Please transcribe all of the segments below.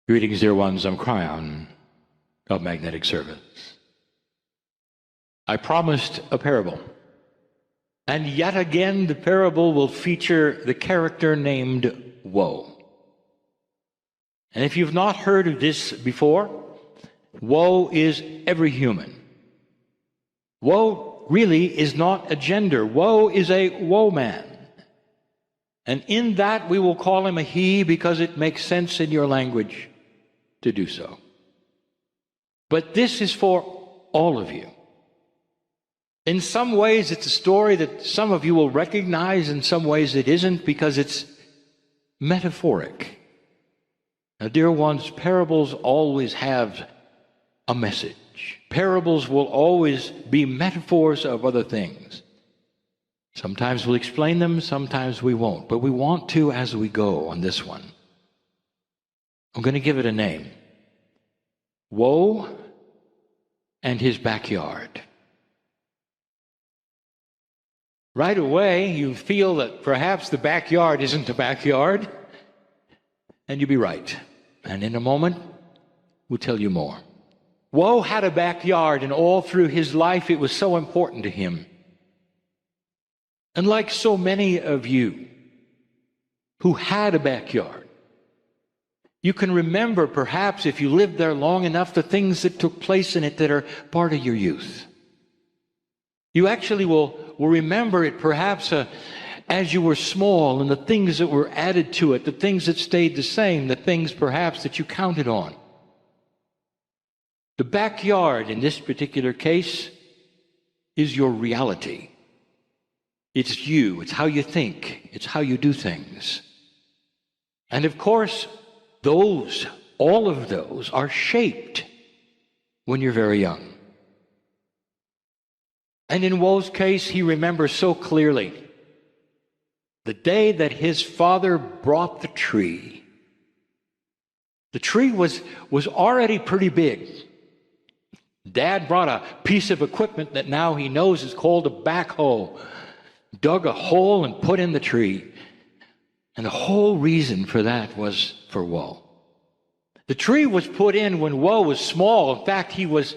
Greetings, dear ones. I'm Kryon of Magnetic Service. I promised a parable, and yet again the parable will feature the character named Woe. And if you've not heard of this before, woe is every human. Woe really is not a gender. Woe is a woe man. And in that we will call him a he because it makes sense in your language to do so. But this is for all of you. In some ways it's a story that some of you will recognize, in some ways it isn't, because it's metaphoric. Now, dear ones, parables always have a message. Parables will always be metaphors of other things. Sometimes we'll explain them, sometimes we won't, but we want to as we go on this one. I'm going to give it a name. Woe and his backyard. Right away, you feel that perhaps the backyard isn't a backyard, and you'd be right. And in a moment, we'll tell you more. Woe had a backyard, and all through his life, it was so important to him. And like so many of you who had a backyard, you can remember, perhaps, if you lived there long enough, the things that took place in it that are part of your youth. You actually will remember it, perhaps, as you were small, and the things that were added to it, the things that stayed the same, the things, perhaps, that you counted on. The backyard, in this particular case, is your reality. It's you. It's how you think. It's how you do things. And of course, all of those are shaped when you're very young. And in Woe's case, he remembers so clearly the day that his father brought the tree. The tree was already pretty big. Dad brought a piece of equipment that now he knows is called a backhoe, dug a hole and put in the tree. And the whole reason for that was for Woe. The tree was put in when Woe was small. In fact, he was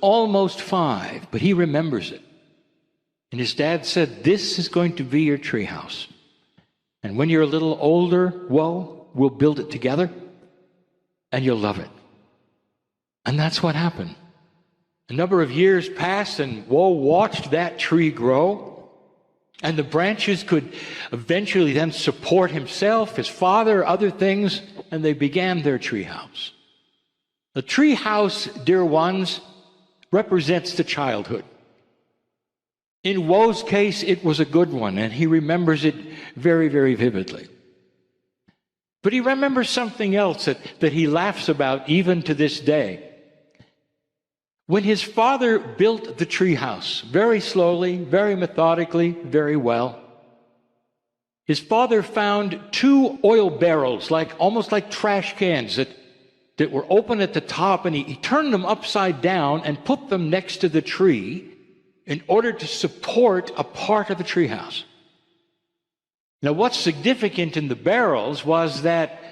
almost 5, but he remembers it. And his dad said, "This is going to be your tree house. And when you're a little older, Woe, we'll build it together, and you'll love it." And that's what happened. A number of years passed, and Woe watched that tree grow. And the branches could eventually then support himself, his father, other things, and they began their treehouse. The treehouse, dear ones, represents the childhood. In Woe's case, it was a good one, and he remembers it very, very vividly. But he remembers something else that he laughs about even to this day. When his father built the treehouse, very slowly, very methodically, very well, his father found 2 oil barrels, almost like trash cans that were open at the top, and he turned them upside down and put them next to the tree in order to support a part of the treehouse. Now, what's significant in the barrels was that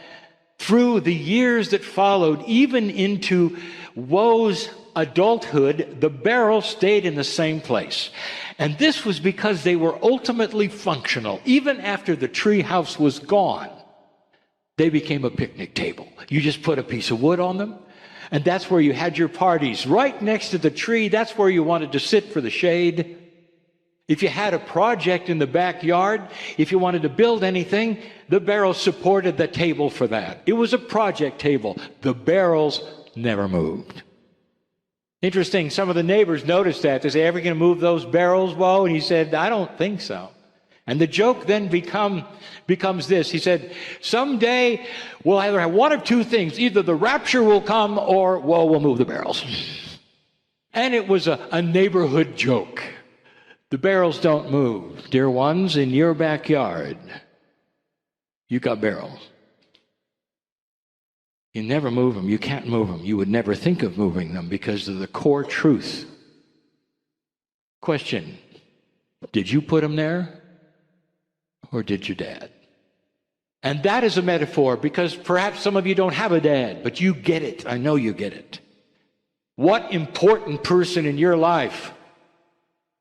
through the years that followed, even into Woe's adulthood, the barrels stayed in the same place. And this was because they were ultimately functional. Even after the tree house was gone, they became a picnic table. You just put a piece of wood on them, and that's where you had your parties. Right next to the tree, that's where you wanted to sit for the shade. If you had a project in the backyard, if you wanted to build anything, the barrels supported the table for that. It was a project table. The barrels never moved. Interesting, some of the neighbors noticed that. They say, "Ever going to move those barrels, Woe?" And he said, "I don't think so." And the joke then becomes this. He said, "Someday we'll either have one of 2 things. Either the rapture will come or Woe will move the barrels." And it was a neighborhood joke. The barrels don't move. Dear ones, in your backyard, you got barrels. You never move them. You can't move them. You would never think of moving them because of the core truth. Question, did you put them there or did your dad? And that is a metaphor, because perhaps some of you don't have a dad, but you get it. I know you get it. What important person in your life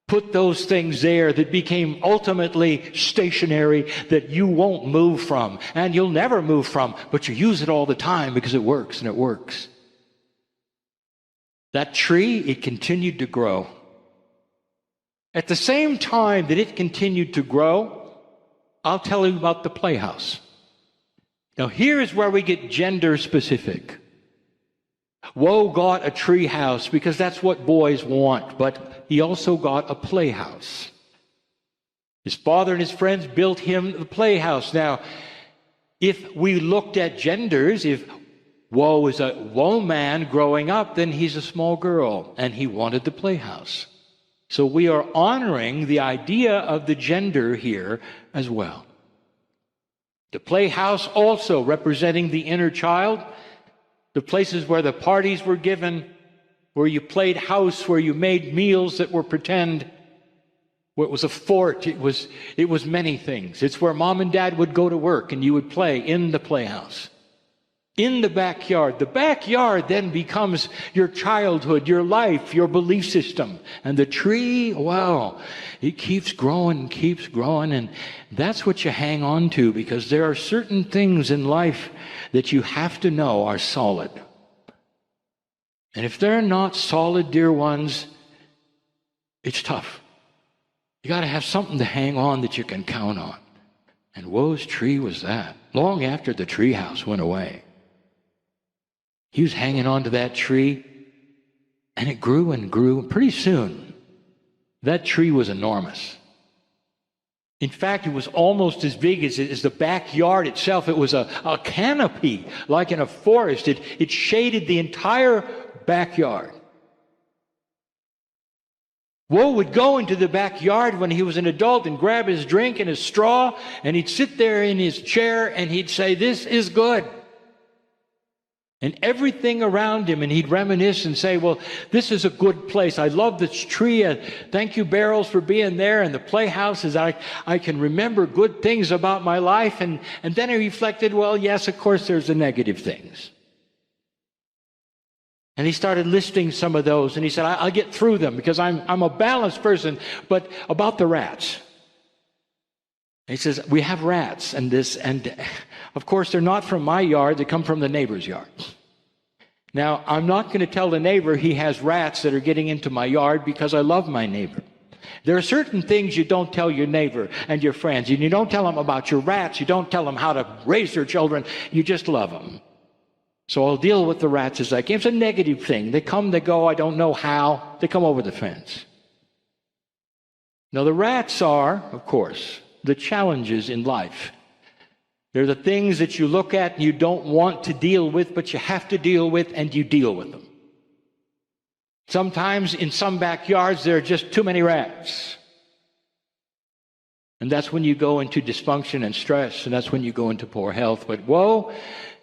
put those things there that became ultimately stationary, that you won't move from, and you'll never move from, but you use it all the time because it works, and it works. That tree, it continued to grow. At the same time that it continued to grow, I'll tell you about the playhouse. Now, here's where we get gender specific. Woe got a tree house because that's what boys want, but he also got a playhouse. His father and his friends built him the playhouse. Now, if we looked at genders, if Woe is a woman growing up, then he's a small girl, and he wanted the playhouse. So we are honoring the idea of the gender here as well. The playhouse also representing the inner child, the places where the parties were given, where you played house, where you made meals that were pretend, where it was a fort, it was many things. It's where mom and dad would go to work and you would play in the playhouse. In the backyard. The backyard then becomes your childhood, your life, your belief system. And the tree, wow, it keeps growing, and that's what you hang on to, because there are certain things in life that you have to know are solid. And if they're not solid, dear ones, it's tough. You got to have something to hang on that you can count on. And Woe's tree was that. Long after the tree house went away, he was hanging on to that tree, and it grew and grew. Pretty soon, that tree was enormous. In fact, it was almost as big as the backyard itself. It was a canopy, like in a forest. It shaded the entire backyard. Woe would go into the backyard when he was an adult and grab his drink and his straw, and he'd sit there in his chair and he'd say, "This is good." And everything around him, and he'd reminisce and say, "Well, this is a good place. I love this tree. Thank you, Barrels, for being there. And the playhouse is, I can remember good things about my life." And then he reflected, well, yes, of course, there's the negative things. And he started listing some of those, and he said, I'll get through them because I'm a balanced person, but about the rats. And he says, we have rats, and of course, they're not from my yard, they come from the neighbor's yard. Now, I'm not going to tell the neighbor he has rats that are getting into my yard because I love my neighbor. There are certain things you don't tell your neighbor and your friends, and you don't tell them about your rats, you don't tell them how to raise their children, you just love them. So I'll deal with the rats as I can. It's a negative thing. They come, they go, I don't know how. They come over the fence. Now, the rats are, of course, the challenges in life. They're the things that you look at and you don't want to deal with, but you have to deal with, and you deal with them. Sometimes in some backyards, there are just too many rats. And that's when you go into dysfunction and stress, and that's when you go into poor health. But Woe,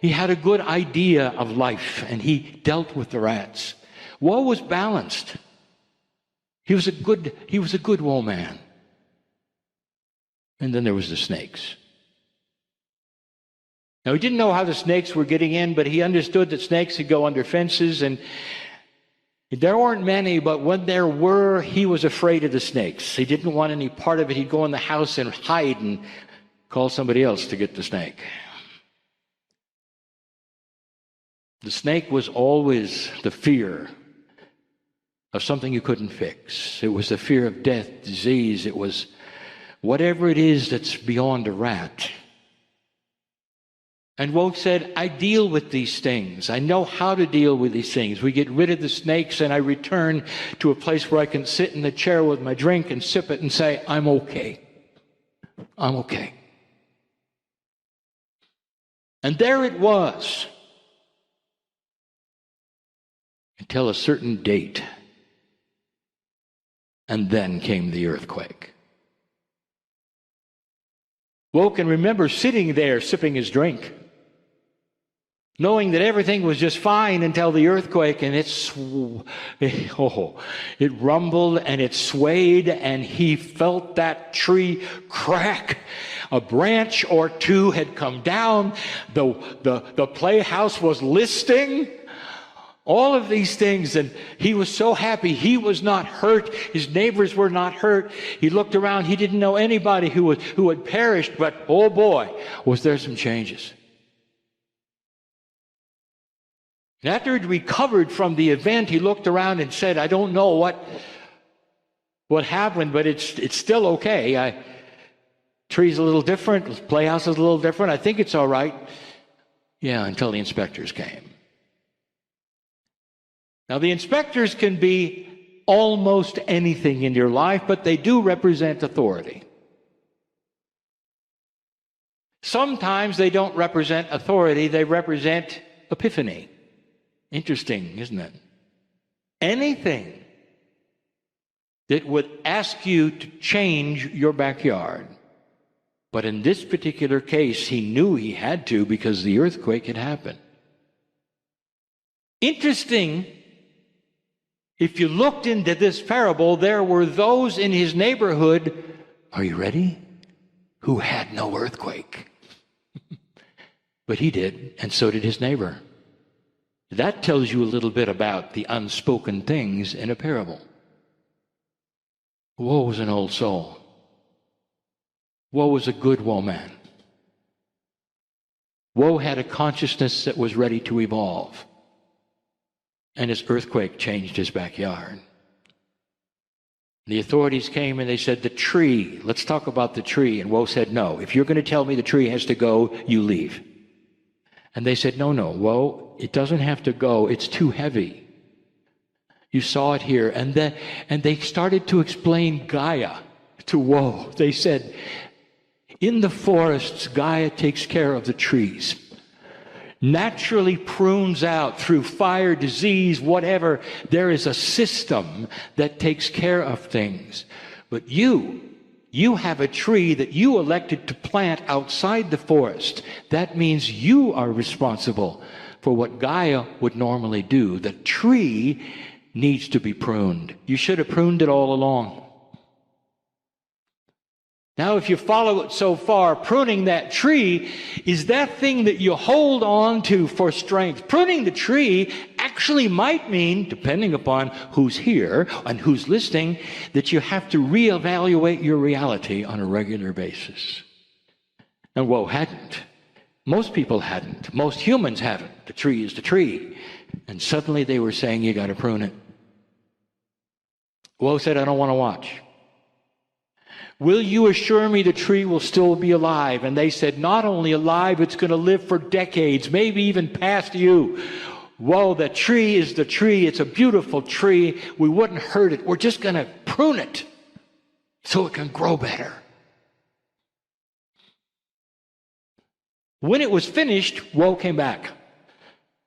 he had a good idea of life, and he dealt with the rats. Woe was balanced. He was a good Woe man. And then there was the snakes. Now, he didn't know how the snakes were getting in, but he understood that snakes could go under fences, and there weren't many, but when there were, he was afraid of the snakes. He didn't want any part of it. He'd go in the house and hide and call somebody else to get the snake. The snake was always the fear of something you couldn't fix. It was the fear of death, disease. It was whatever it is that's beyond a rat. And Woe said, I deal with these things. I know how to deal with these things. We get rid of the snakes, and I return to a place where I can sit in the chair with my drink and sip it and say, I'm okay. I'm okay. And there it was, until a certain date. And then came the earthquake. Woe can remember sitting there sipping his drink. knowing that everything was just fine until the earthquake, and it rumbled and it swayed, and he felt that tree crack. A branch or two had come down. The playhouse was listing. All of these things, and he was so happy. He was not hurt. His neighbors were not hurt. He looked around. He didn't know anybody who had perished, but oh boy, was there some changes. And after he'd recovered from the event, he looked around and said, I don't know what happened, but it's still okay. Tree's a little different. Playhouse is a little different. I think it's all right. Yeah, until the inspectors came. Now, the inspectors can be almost anything in your life, but they do represent authority. Sometimes they don't represent authority, they represent epiphany. Interesting, isn't it? Anything that would ask you to change your backyard. But in this particular case, he knew he had to because the earthquake had happened. Interesting. If you looked into this parable, there were those in his neighborhood, are you ready? Who had no earthquake. But he did, and so did his neighbor. That tells you a little bit about the unspoken things in a parable. Woe was an old soul. Woe was a good woman. Woe had a consciousness that was ready to evolve. And his earthquake changed his backyard. The authorities came and they said, the tree, let's talk about the tree. And Woe said, no, if you're going to tell me the tree has to go, you leave. And they said, no, Woe, it doesn't have to go. It's too heavy. You saw it here. And they started to explain Gaia to Woe. They said, in the forests, Gaia takes care of the trees. Naturally prunes out through fire, disease, whatever. There is a system that takes care of things. But you have a tree that you elected to plant outside the forest. That means you are responsible for what Gaia would normally do. The tree needs to be pruned. You should have pruned it all along. Now, if you follow it so far, pruning that tree is that thing that you hold on to for strength. Pruning the tree actually might mean, depending upon who's here and who's listening, that you have to reevaluate your reality on a regular basis. And Woe hadn't. Most people hadn't. Most humans haven't. The tree is the tree. And suddenly they were saying, you got to prune it. Woe said, I don't want to watch. Will you assure me the tree will still be alive? And they said, not only alive, it's going to live for decades, maybe even past you. Whoa, the tree is the tree. It's a beautiful tree. We wouldn't hurt it. We're just going to prune it so it can grow better. When it was finished, Woe came back.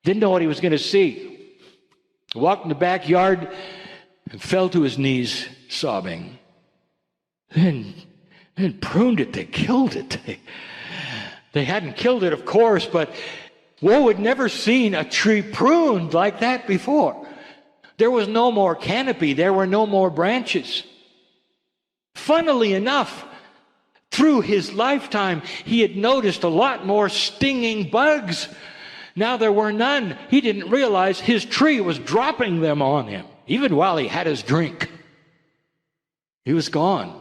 Didn't know what he was going to see. Walked in the backyard and fell to his knees sobbing. Then pruned it. They killed it. They hadn't killed it, of course, but Woe had never seen a tree pruned like that before. There was no more canopy. There were no more branches. Funnily enough, through his lifetime, he had noticed a lot more stinging bugs. Now there were none. He didn't realize his tree was dropping them on him, even while he had his drink. He was gone.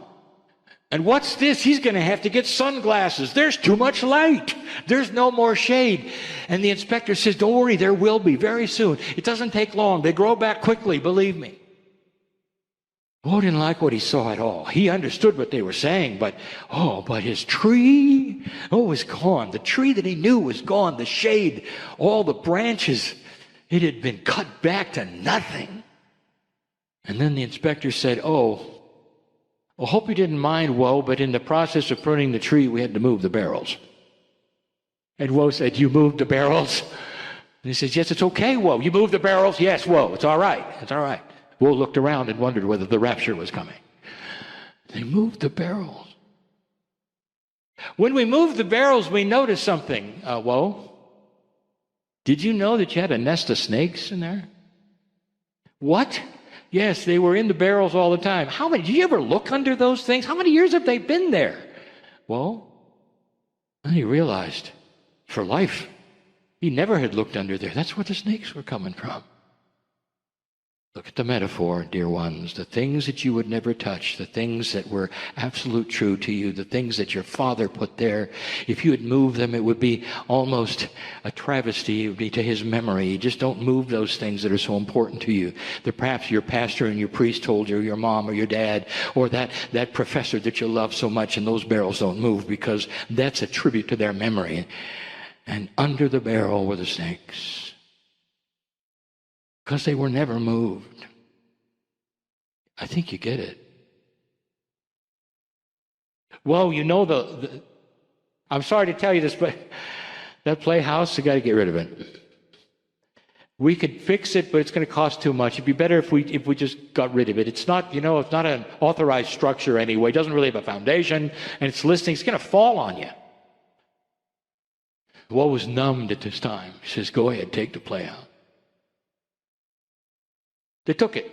And what's this? He's going to have to get sunglasses. There's too much light. There's no more shade. And the inspector says, don't worry, there will be very soon. It doesn't take long. They grow back quickly, believe me. Woe didn't like what he saw at all. He understood what they were saying, but his tree, was gone. The tree that he knew was gone. The shade, all the branches, it had been cut back to nothing. And then the inspector said, I hope you didn't mind, Woe, but in the process of pruning the tree, we had to move the barrels. And Woe said, you moved the barrels? And he says, yes, it's okay, Woe. You moved the barrels? Yes, Woe, it's all right. It's all right. Woe looked around and wondered whether the rapture was coming. They moved the barrels. When we move the barrels, we notice something, Woe. Did you know that you had a nest of snakes in there? What? Yes, they were in the barrels all the time. How many? Did you ever look under those things? How many years have they been there? Well, then he realized, for life, he never had looked under there. That's where the snakes were coming from. Look at the metaphor, dear ones. The things that you would never touch, the things that were absolute true to you, the things that your father put there, if you had moved them, it would be almost a travesty. It would be to his memory. You just don't move those things that are so important to you. That perhaps your pastor and your priest told you, or your mom or your dad, or that professor that you love so much, and those barrels don't move because that's a tribute to their memory. And under the barrel were the snakes. Because they were never moved. I think you get it. Well, you know I'm sorry to tell you this, but that playhouse, you got to get rid of it. We could fix it, but it's going to cost too much. It'd be better if we just got rid of it. It's not, it's not an authorized structure anyway. It doesn't really have a foundation, and it's listing. It's going to fall on you. Woe was numbed at this time. He says, go ahead, take the play out. They took it.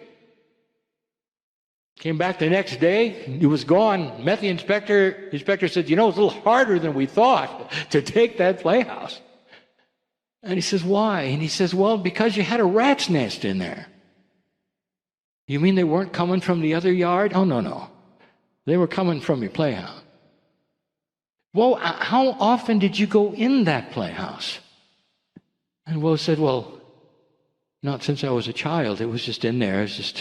Came back the next day. It was gone. Met the inspector. The inspector said, it's a little harder than we thought to take that playhouse. And he says, why? And he says, well, because you had a rat's nest in there. You mean they weren't coming from the other yard? Oh, no. They were coming from your playhouse. Well, how often did you go in that playhouse? And Woe said, well, not since I was a child. It was just in there. It's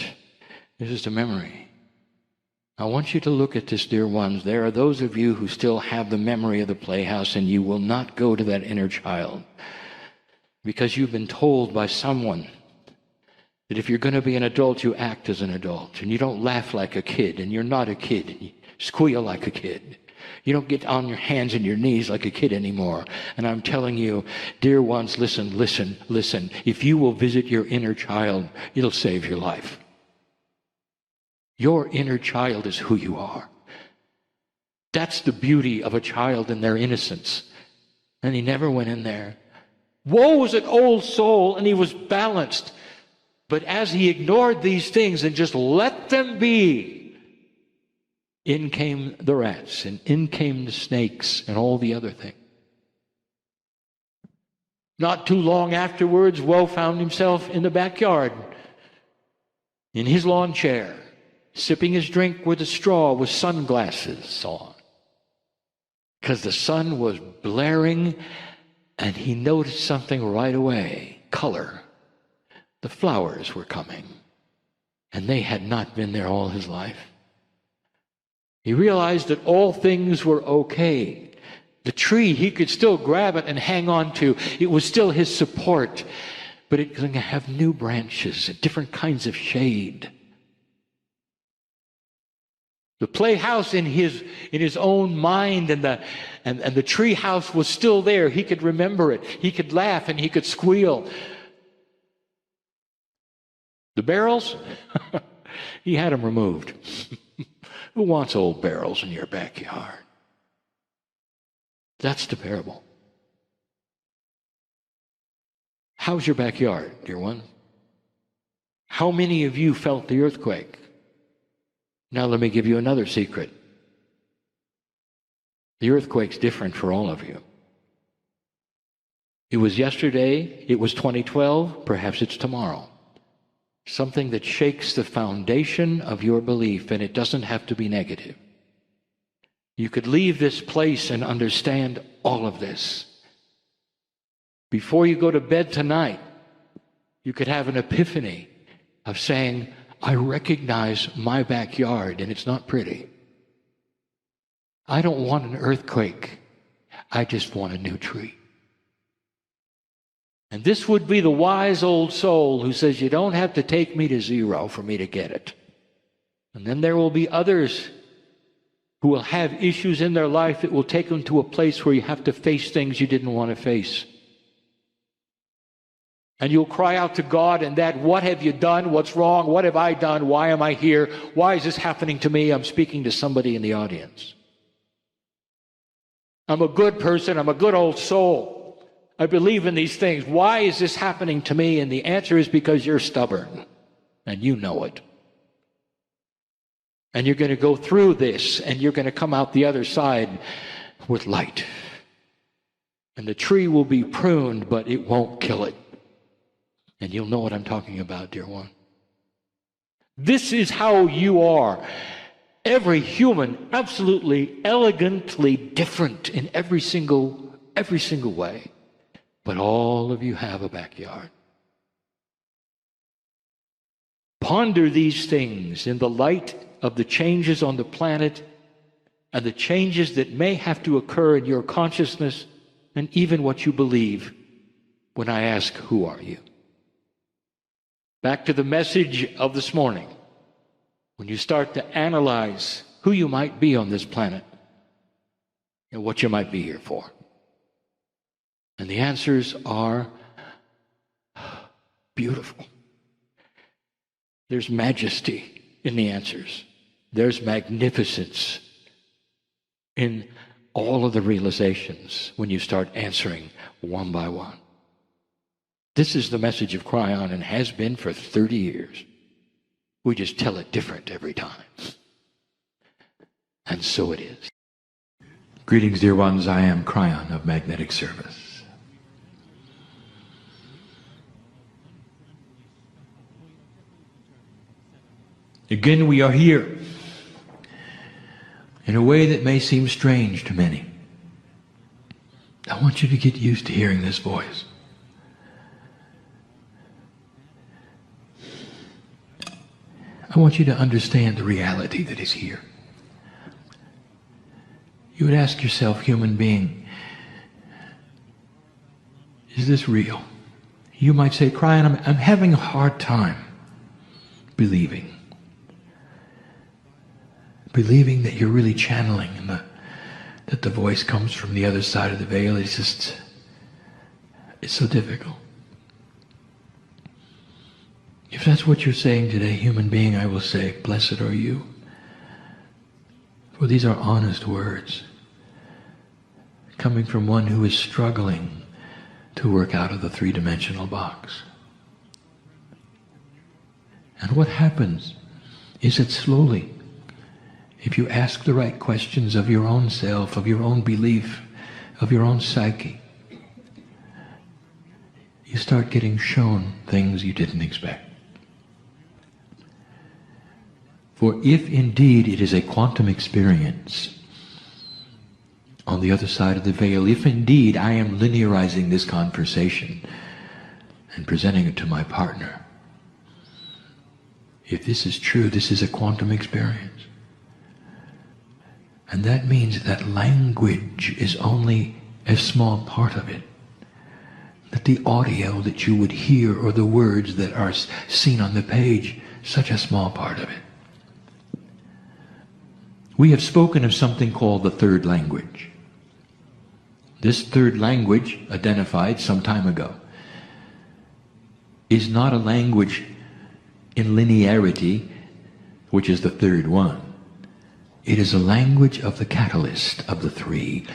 just a memory. I want you to look at this, dear ones. There are those of you who still have the memory of the playhouse, and you will not go to that inner child because you've been told by someone that if you're going to be an adult, you act as an adult, and you don't laugh like a kid, and you're not a kid, and you squeal like a kid. You don't get on your hands and your knees like a kid anymore. And I'm telling you, dear ones, listen. If you will visit your inner child, it'll save your life. Your inner child is who you are. That's the beauty of a child in their innocence. And he never went in there. Woe was an old soul, and he was balanced. But as he ignored these things and just let them be, in came the rats, and in came the snakes, and all the other things. Not too long afterwards, Woe found himself in the backyard, in his lawn chair, sipping his drink with a straw with sunglasses on. Because the sun was blaring, and he noticed something right away. Color. The flowers were coming, and they had not been there all his life. He realized that all things were okay. The tree, he could still grab it and hang on to. It was still his support. But it was going to have new branches, different kinds of shade. The playhouse in his own mind and the tree house was still there. He could remember it. He could laugh and he could squeal. The barrels, he had them removed. Who wants old barrels in your backyard? That's the parable. How's your backyard, dear one? How many of you felt the earthquake? Now let me give you another secret. The earthquake's different for all of you. It was yesterday, it was 2012, perhaps it's tomorrow. Something that shakes the foundation of your belief, and it doesn't have to be negative. You could leave this place and understand all of this. Before you go to bed tonight, you could have an epiphany of saying, I recognize my backyard, and it's not pretty. I don't want an earthquake. I just want a new tree. And this would be the wise old soul who says, you don't have to take me to zero for me to get it. And then there will be others who will have issues in their life that will take them to a place where you have to face things you didn't want to face. And you'll cry out to God and that, what have you done? What's wrong? What have I done? Why am I here? Why is this happening to me? I'm speaking to somebody in the audience. I'm a good person. I'm a good old soul. I believe in these things. Why is this happening to me? And the answer is because you're stubborn, and you know it. And you're going to go through this, and you're going to come out the other side with light. And the tree will be pruned, but it won't kill it. And you'll know what I'm talking about, dear one. This is how you are. Every human, absolutely elegantly different in every single way. But all of you have a backyard. Ponder these things in the light of the changes on the planet and the changes that may have to occur in your consciousness and even what you believe when I ask, who are you? Back to the message of this morning. When you start to analyze who you might be on this planet and what you might be here for. And the answers are beautiful. There's majesty in the answers. There's magnificence in all of the realizations when you start answering one by one. This is the message of Kryon and has been for 30 years. We just tell it different every time. And so it is. Greetings, dear ones. I am Kryon of Magnetic Service. Again, we are here in a way that may seem strange to many. I want you to get used to hearing this voice. I want you to understand the reality that is here. You would ask yourself, human being, is this real? You might say, Kryon, I'm having a hard time believing. Believing that you're really channeling and that the voice comes from the other side of the veil. It's so difficult. If that's what you're saying today, human being, I will say, blessed are you. For these are honest words coming from one who is struggling to work out of the three-dimensional box. And what happens is that slowly, if you ask the right questions of your own self, of your own belief, of your own psyche, you start getting shown things you didn't expect. For if indeed it is a quantum experience on the other side of the veil, if indeed I am linearizing this conversation and presenting it to my partner, if this is true, this is a quantum experience. And that means that language is only a small part of it. That the audio that you would hear or the words that are seen on the page, such a small part of it. We have spoken of something called the third language. This third language, identified some time ago, is not a language in linearity, which is the third one. It is a language of the catalyst of the three.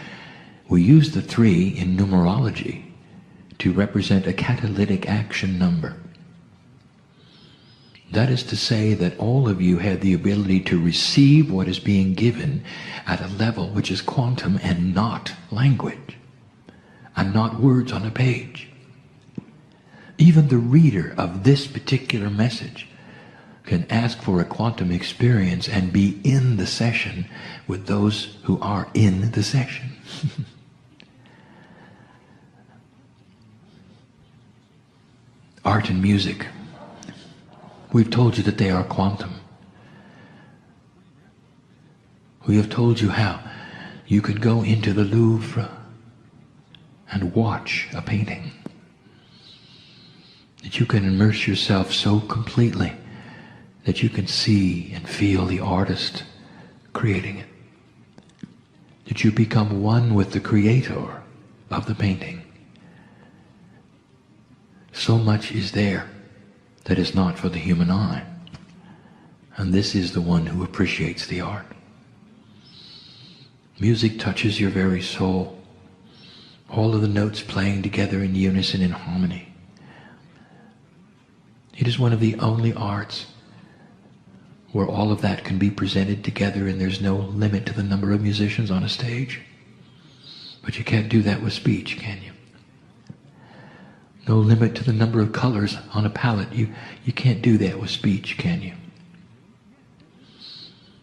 We use the three in numerology to represent a catalytic action number. That is to say that all of you have the ability to receive what is being given at a level which is quantum and not language, and not words on a page. Even the reader of this particular message can ask for a quantum experience and be in the session with those who are in the session. Art and music. We've told you that they are quantum. We have told you how you could go into the Louvre and watch a painting. That you can immerse yourself so completely that you can see and feel the artist creating it. That you become one with the creator of the painting. So much is there that is not for the human eye. And this is the one who appreciates the art. Music touches your very soul. All of the notes playing together in unison, in harmony. It is one of the only arts where all of that can be presented together and there's no limit to the number of musicians on a stage. But you can't do that with speech, can you? No limit to the number of colors on a palette. You can't do that with speech, can you?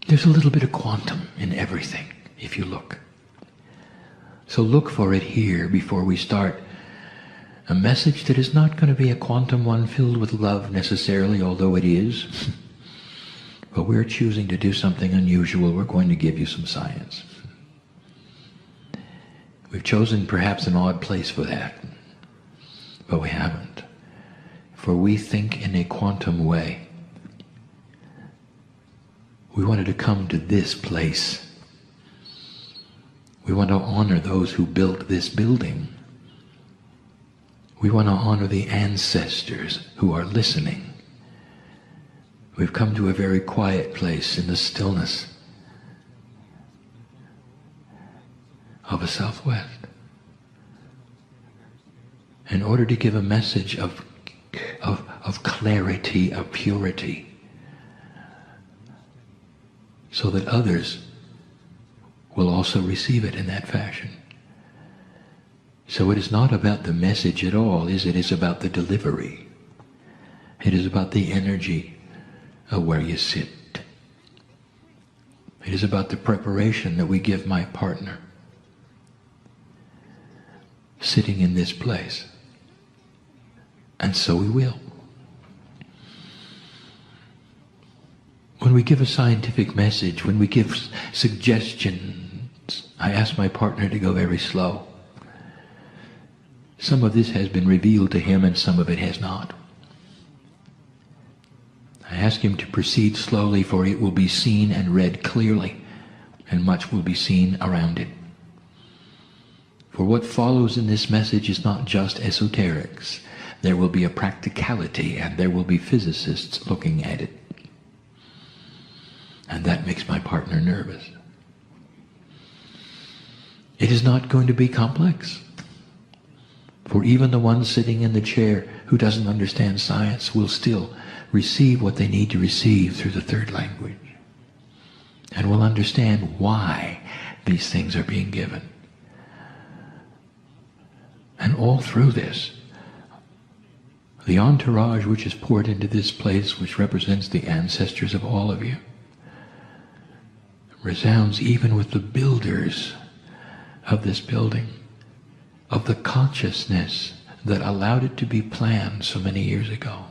There's a little bit of quantum in everything, if you look. So look for it here before we start a message that is not going to be a quantum one filled with love necessarily, although it is. But we're choosing to do something unusual. We're going to give you some science. We've chosen perhaps an odd place for that, but we haven't. For we think in a quantum way. We wanted to come to this place. We want to honor those who built this building. We want to honor the ancestors who are listening. We've come to a very quiet place in the stillness of a Southwest in order to give a message of clarity, of purity, so that others will also receive it in that fashion. So it is not about the message at all, is it? It is about the delivery. It is about the energy of where you sit. It is about the preparation that we give my partner sitting in this place. And so we will. When we give a scientific message, when we give suggestions, I ask my partner to go very slow. Some of this has been revealed to him and some of it has not. I ask him to proceed slowly, for it will be seen and read clearly, and much will be seen around it. For what follows in this message is not just esoterics. There will be a practicality, and there will be physicists looking at it. And that makes my partner nervous. It is not going to be complex. For even the one sitting in the chair who doesn't understand science will still receive what they need to receive through the third language, and will understand why these things are being given. And all through this, the entourage which is poured into this place, which represents the ancestors of all of you, resounds even with the builders of this building, of the consciousness that allowed it to be planned so many years ago,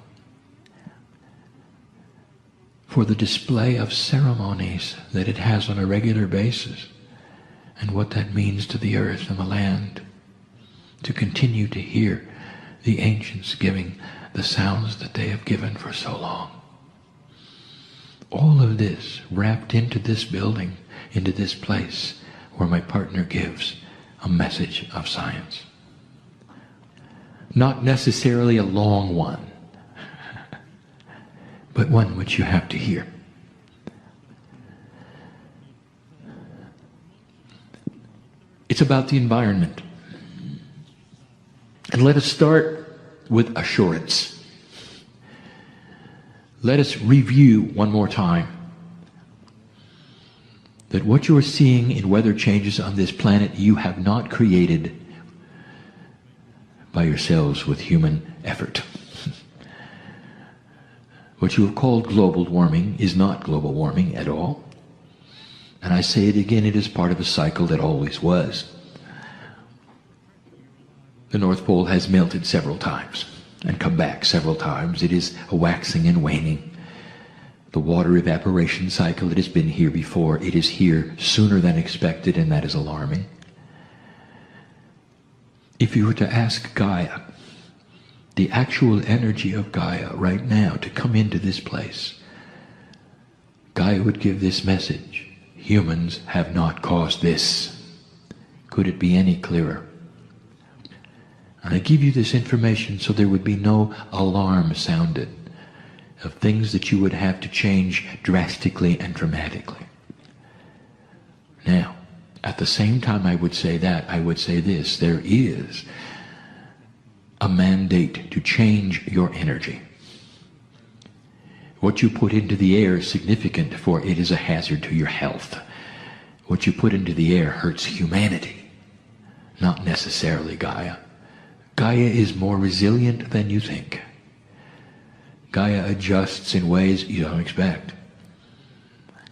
for the display of ceremonies that it has on a regular basis, and what that means to the earth and the land, to continue to hear the ancients giving the sounds that they have given for so long. All of this wrapped into this building, into this place where my partner gives a message of science. Not necessarily a long one, but one which you have to hear. It's about the environment. And let us start with assurance. Let us review one more time that what you are seeing in weather changes on this planet you have not created by yourselves with human effort. What you have called global warming is not global warming at all. And I say it again, it is part of a cycle that always was. The North Pole has melted several times and come back several times. It is a waxing and waning. The water evaporation cycle, it has been here before. It is here sooner than expected, and that is alarming. If you were to ask Gaia, the actual energy of Gaia right now, to come into this place, Gaia would give this message: humans have not caused this. Could it be any clearer? And I give you this information so there would be no alarm sounded of things that you would have to change drastically and dramatically. Now, At the same time I would say that, I would say this: there is a mandate to change your energy. What you put into the air is significant, for it is a hazard to your health. What you put into the air hurts humanity, not necessarily Gaia. Gaia is more resilient than you think. Gaia adjusts in ways you don't expect.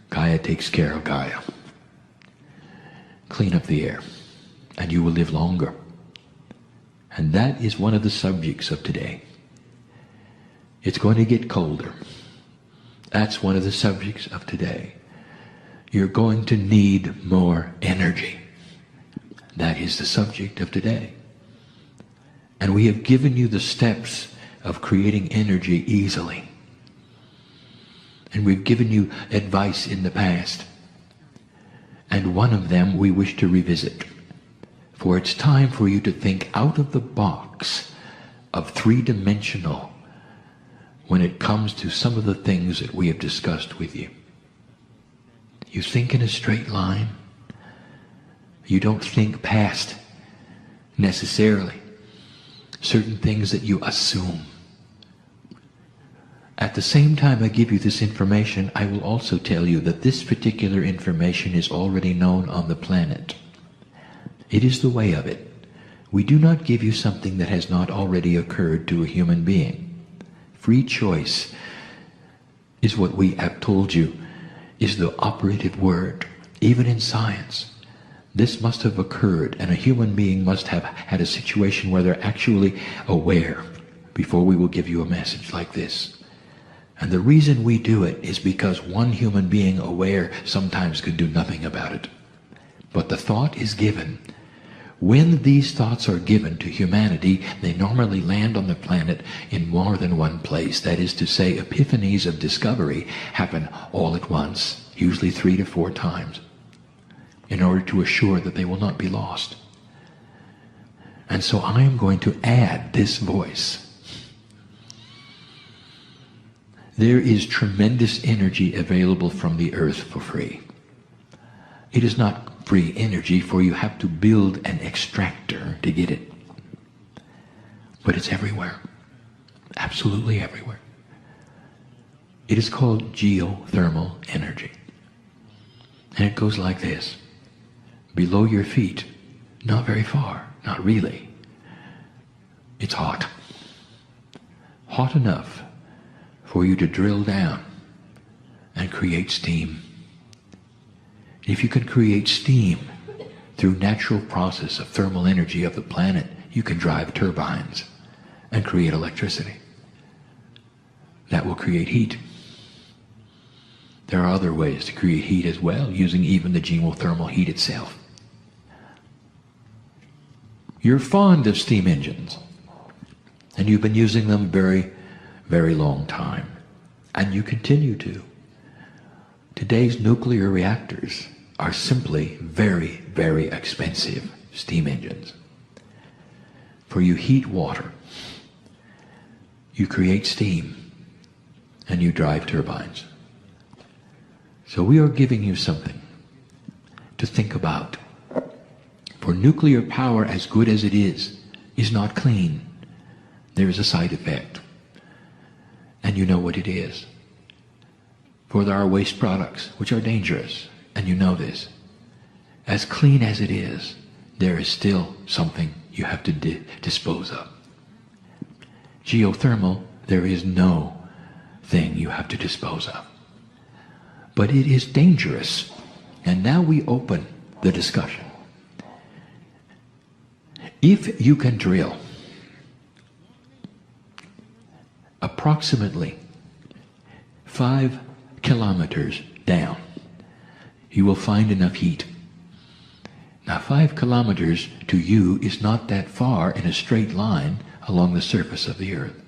Gaia takes care of Gaia. Clean up the air, and you will live longer. And that is one of the subjects of today. It's going to get colder. That's one of the subjects of today. You're going to need more energy. That is the subject of today. And we have given you the steps of creating energy easily. And we've given you advice in the past. And one of them we wish to revisit. For it's time for you to think out of the box of three-dimensional when it comes to some of the things that we have discussed with you. You think in a straight line. You don't think past necessarily certain things that you assume. At the same time I give you this information, I will also tell you that this particular information is already known on the planet. It is the way of it. We do not give you something that has not already occurred to a human being. Free choice is what we have told you is the operative word, even in science. This must have occurred, and a human being must have had a situation where they're actually aware before we will give you a message like this. And the reason we do it is because one human being aware sometimes could do nothing about it. But the thought is given. When these thoughts are given to humanity, they normally land on the planet in more than one place. That is to say, epiphanies of discovery happen all at once, usually 3 to 4 times, in order to assure that they will not be lost. And so I am going to add this voice. There is tremendous energy available from the earth for free. It is not free energy, for you have to build an extractor to get it. But it's everywhere. Absolutely everywhere. It is called geothermal energy. And it goes like this. Below your feet, not very far, not really. It's hot. Hot enough for you to drill down and create steam. If you can create steam through natural process of thermal energy of the planet, you can drive turbines and create electricity. That will create heat. There are other ways to create heat as well, using even the geothermal heat itself. You're fond of steam engines, and you've been using them very, very long time, and you continue to. Today's nuclear reactors are simply very, very expensive steam engines. For you heat water, you create steam, and you drive turbines. So we are giving you something to think about. For nuclear power, as good as it is not clean. There is a side effect. And you know what it is. For there are waste products which are dangerous, and you know this. As clean as it is, there is still something you have to dispose of. Geothermal, there is no thing you have to dispose of. But it is dangerous. And now we open the discussion. If you can drill approximately 5 kilometers down, you will find enough heat. Now 5 kilometers to you is not that far in a straight line along the surface of the earth.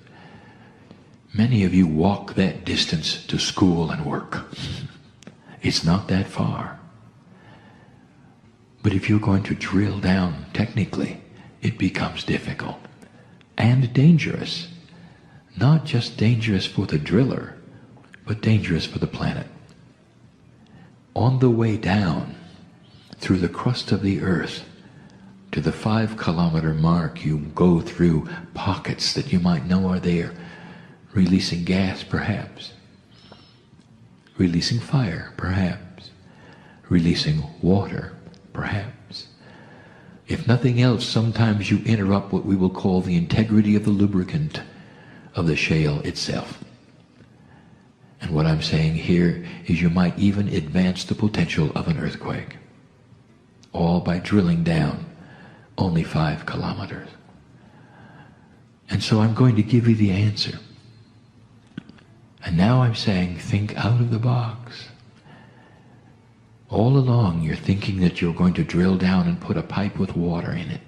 Many of you walk that distance to school and work. It's not that far. But if you're going to drill down technically, it becomes difficult and dangerous. Not just dangerous for the driller, but dangerous for the planet. On the way down, through the crust of the earth to the 5-kilometer mark. You go through pockets that you might know are there, releasing gas perhaps, releasing fire perhaps, releasing water perhaps. If nothing else, sometimes you interrupt what we will call the integrity of the lubricant of the shale itself. And what I'm saying here is you might even advance the potential of an earthquake, all by drilling down only 5 kilometers. And so I'm going to give you the answer. And now I'm saying, think out of the box. All along you're thinking that you're going to drill down and put a pipe with water in it.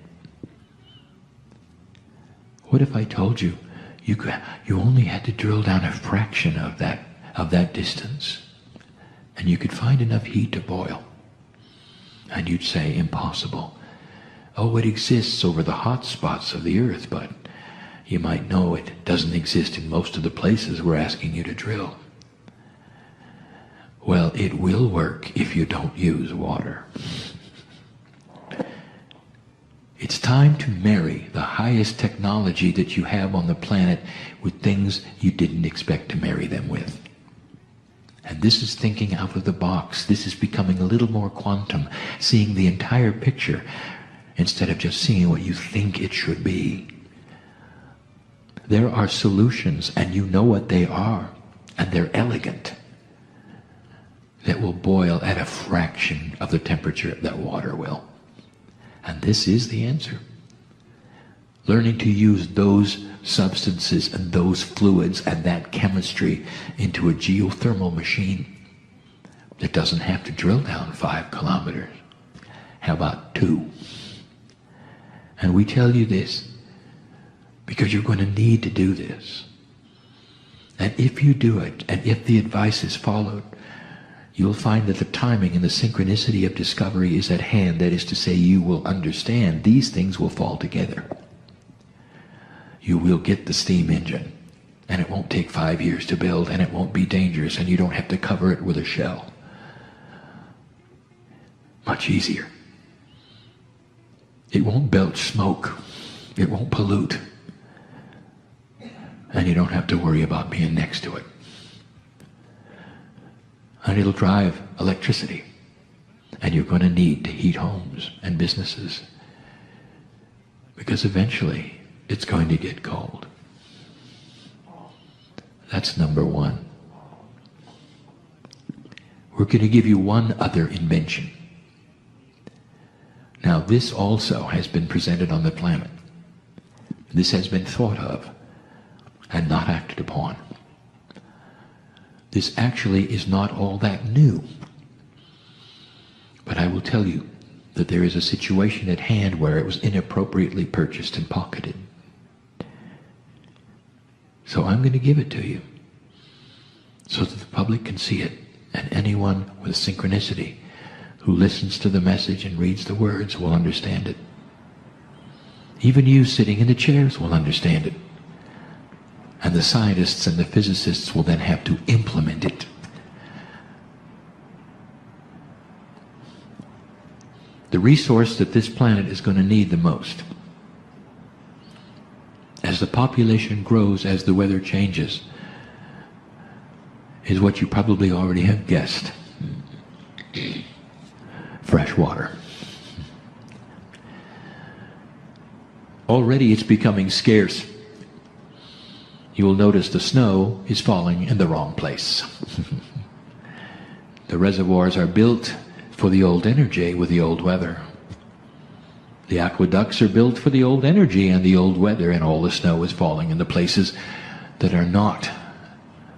What if I told you you only had to drill down a fraction of that distance, and you could find enough heat to boil? And you'd say, impossible. Oh, it exists over the hot spots of the earth, but you might know it doesn't exist in most of the places we're asking you to drill. Well, it will work if you don't use water. It's time to marry the highest technology that you have on the planet with things you didn't expect to marry them with. And this is thinking out of the box. This is becoming a little more quantum, seeing the entire picture instead of just seeing what you think it should be. There are solutions, and you know what they are, and they're elegant, that will boil at a fraction of the temperature that water will. And this is the answer. Learning to use those substances and those fluids and that chemistry into a geothermal machine that doesn't have to drill down 5 kilometers. How about 2? And we tell you this because you're going to need to do this. And if you do it, and if the advice is followed, you'll find that the timing and the synchronicity of discovery is at hand. That is to say, you will understand these things will fall together. You will get the steam engine, and it won't take 5 years to build, and it won't be dangerous, and you don't have to cover it with a shell. Much easier. It won't belch smoke. It won't pollute. And you don't have to worry about being next to it. And it'll drive electricity. And you're going to need to heat homes and businesses, because eventually it's going to get cold. That's number 1. We're going to give you one other invention. Now, this also has been presented on the planet. This has been thought of and not acted upon. This actually is not all that new. But I will tell you that there is a situation at hand where it was inappropriately purchased and pocketed. So I'm going to give it to you so that the public can see it, and anyone with synchronicity who listens to the message and reads the words will understand it. Even you sitting in the chairs will understand it. And the scientists and the physicists will then have to implement it. The resource that this planet is going to need the most, as the population grows, as the weather changes, is what you probably already have guessed. Fresh water. Already it's becoming scarce. You will notice the snow is falling in the wrong place. The reservoirs are built for the old energy with the old weather. The aqueducts are built for the old energy and the old weather, and all the snow is falling in the places that are not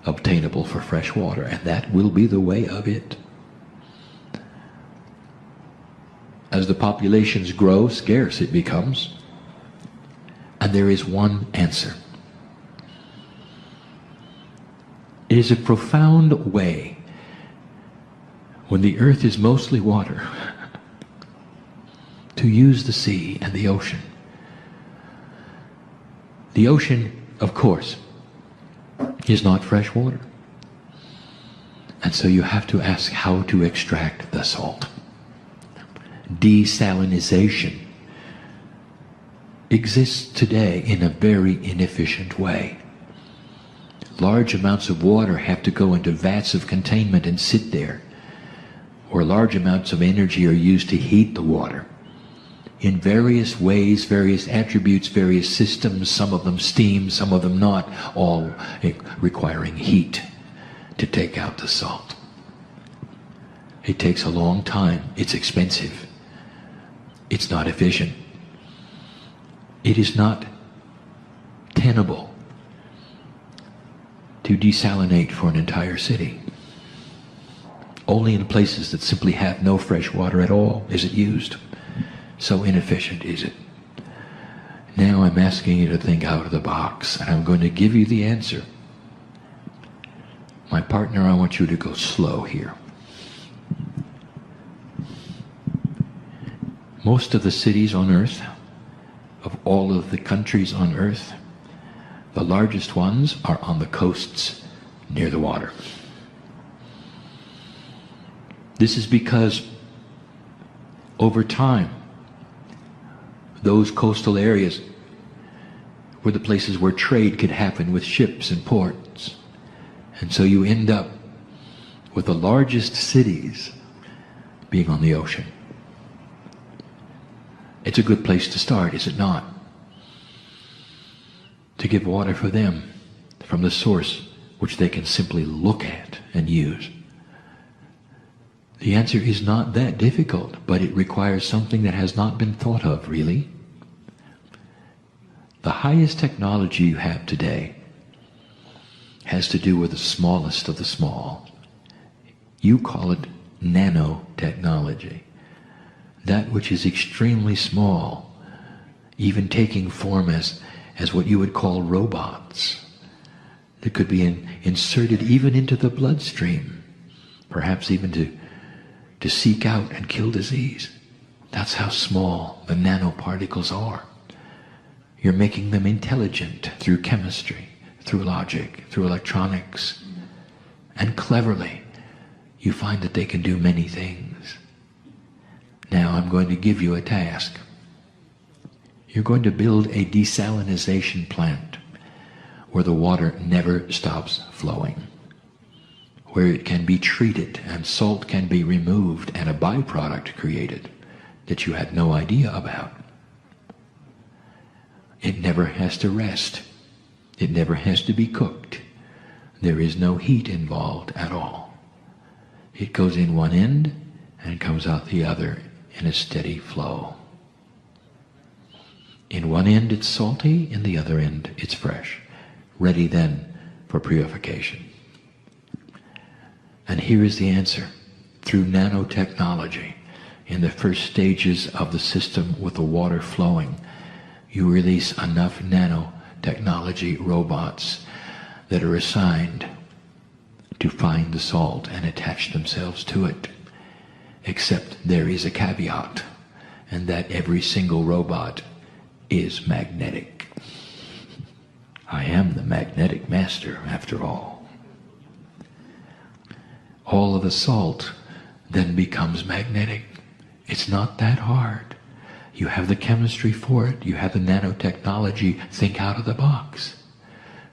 obtainable for fresh water, and that will be the way of it. As the populations grow, scarce it becomes. And there is one answer. It is a profound way, when the earth is mostly water, to use the sea and the ocean. The ocean, of course, is not fresh water. And so you have to ask how to extract the salt. desalinization exists today in a very inefficient way. Large amounts of water have to go into vats of containment and sit there, or large amounts of energy are used to heat the water. In various ways, various attributes, various systems, some of them steam, some of them not, all requiring heat to take out the salt. It takes a long time. It's expensive. It's not efficient. It is not tenable to desalinate for an entire city. Only in places that simply have no fresh water at all is it used. So inefficient is it. Now I'm asking you to think out of the box, and I'm going to give you the answer. My partner, I want you to go slow here. Most of the cities on earth, of all of the countries on earth, the largest ones are on the coasts near the water. This is because over time, those coastal areas were the places where trade could happen with ships and ports. And so you end up with the largest cities being on the ocean. It's a good place to start, is it not? To give water for them from the source which they can simply look at and use. The answer is not that difficult, but it requires something that has not been thought of, really. The highest technology you have today has to do with the smallest of the small. You call it nanotechnology. That which is extremely small, even taking form as what you would call robots, that could be inserted even into the bloodstream, perhaps even to seek out and kill disease. That's how small the nanoparticles are. You're making them intelligent through chemistry, through logic, through electronics, and cleverly you find that they can do many things. Now I'm going to give you a task. You're going to build a desalinization plant where the water never stops flowing, where it can be treated and salt can be removed and a byproduct created that you had no idea about. It never has to rest. It never has to be cooked. There is no heat involved at all. It goes in one end and comes out the other in a steady flow. In one end it's salty, in the other end it's fresh, ready then for purification. And here is the answer. Through nanotechnology, in the first stages of the system with the water flowing, you release enough nanotechnology robots that are assigned to find the salt and attach themselves to it. Except there is a caveat, and that every single robot is magnetic. I am the magnetic master, after all. All of the salt then becomes magnetic. It's not that hard. You have the chemistry for it. You have the nanotechnology. Think out of the box.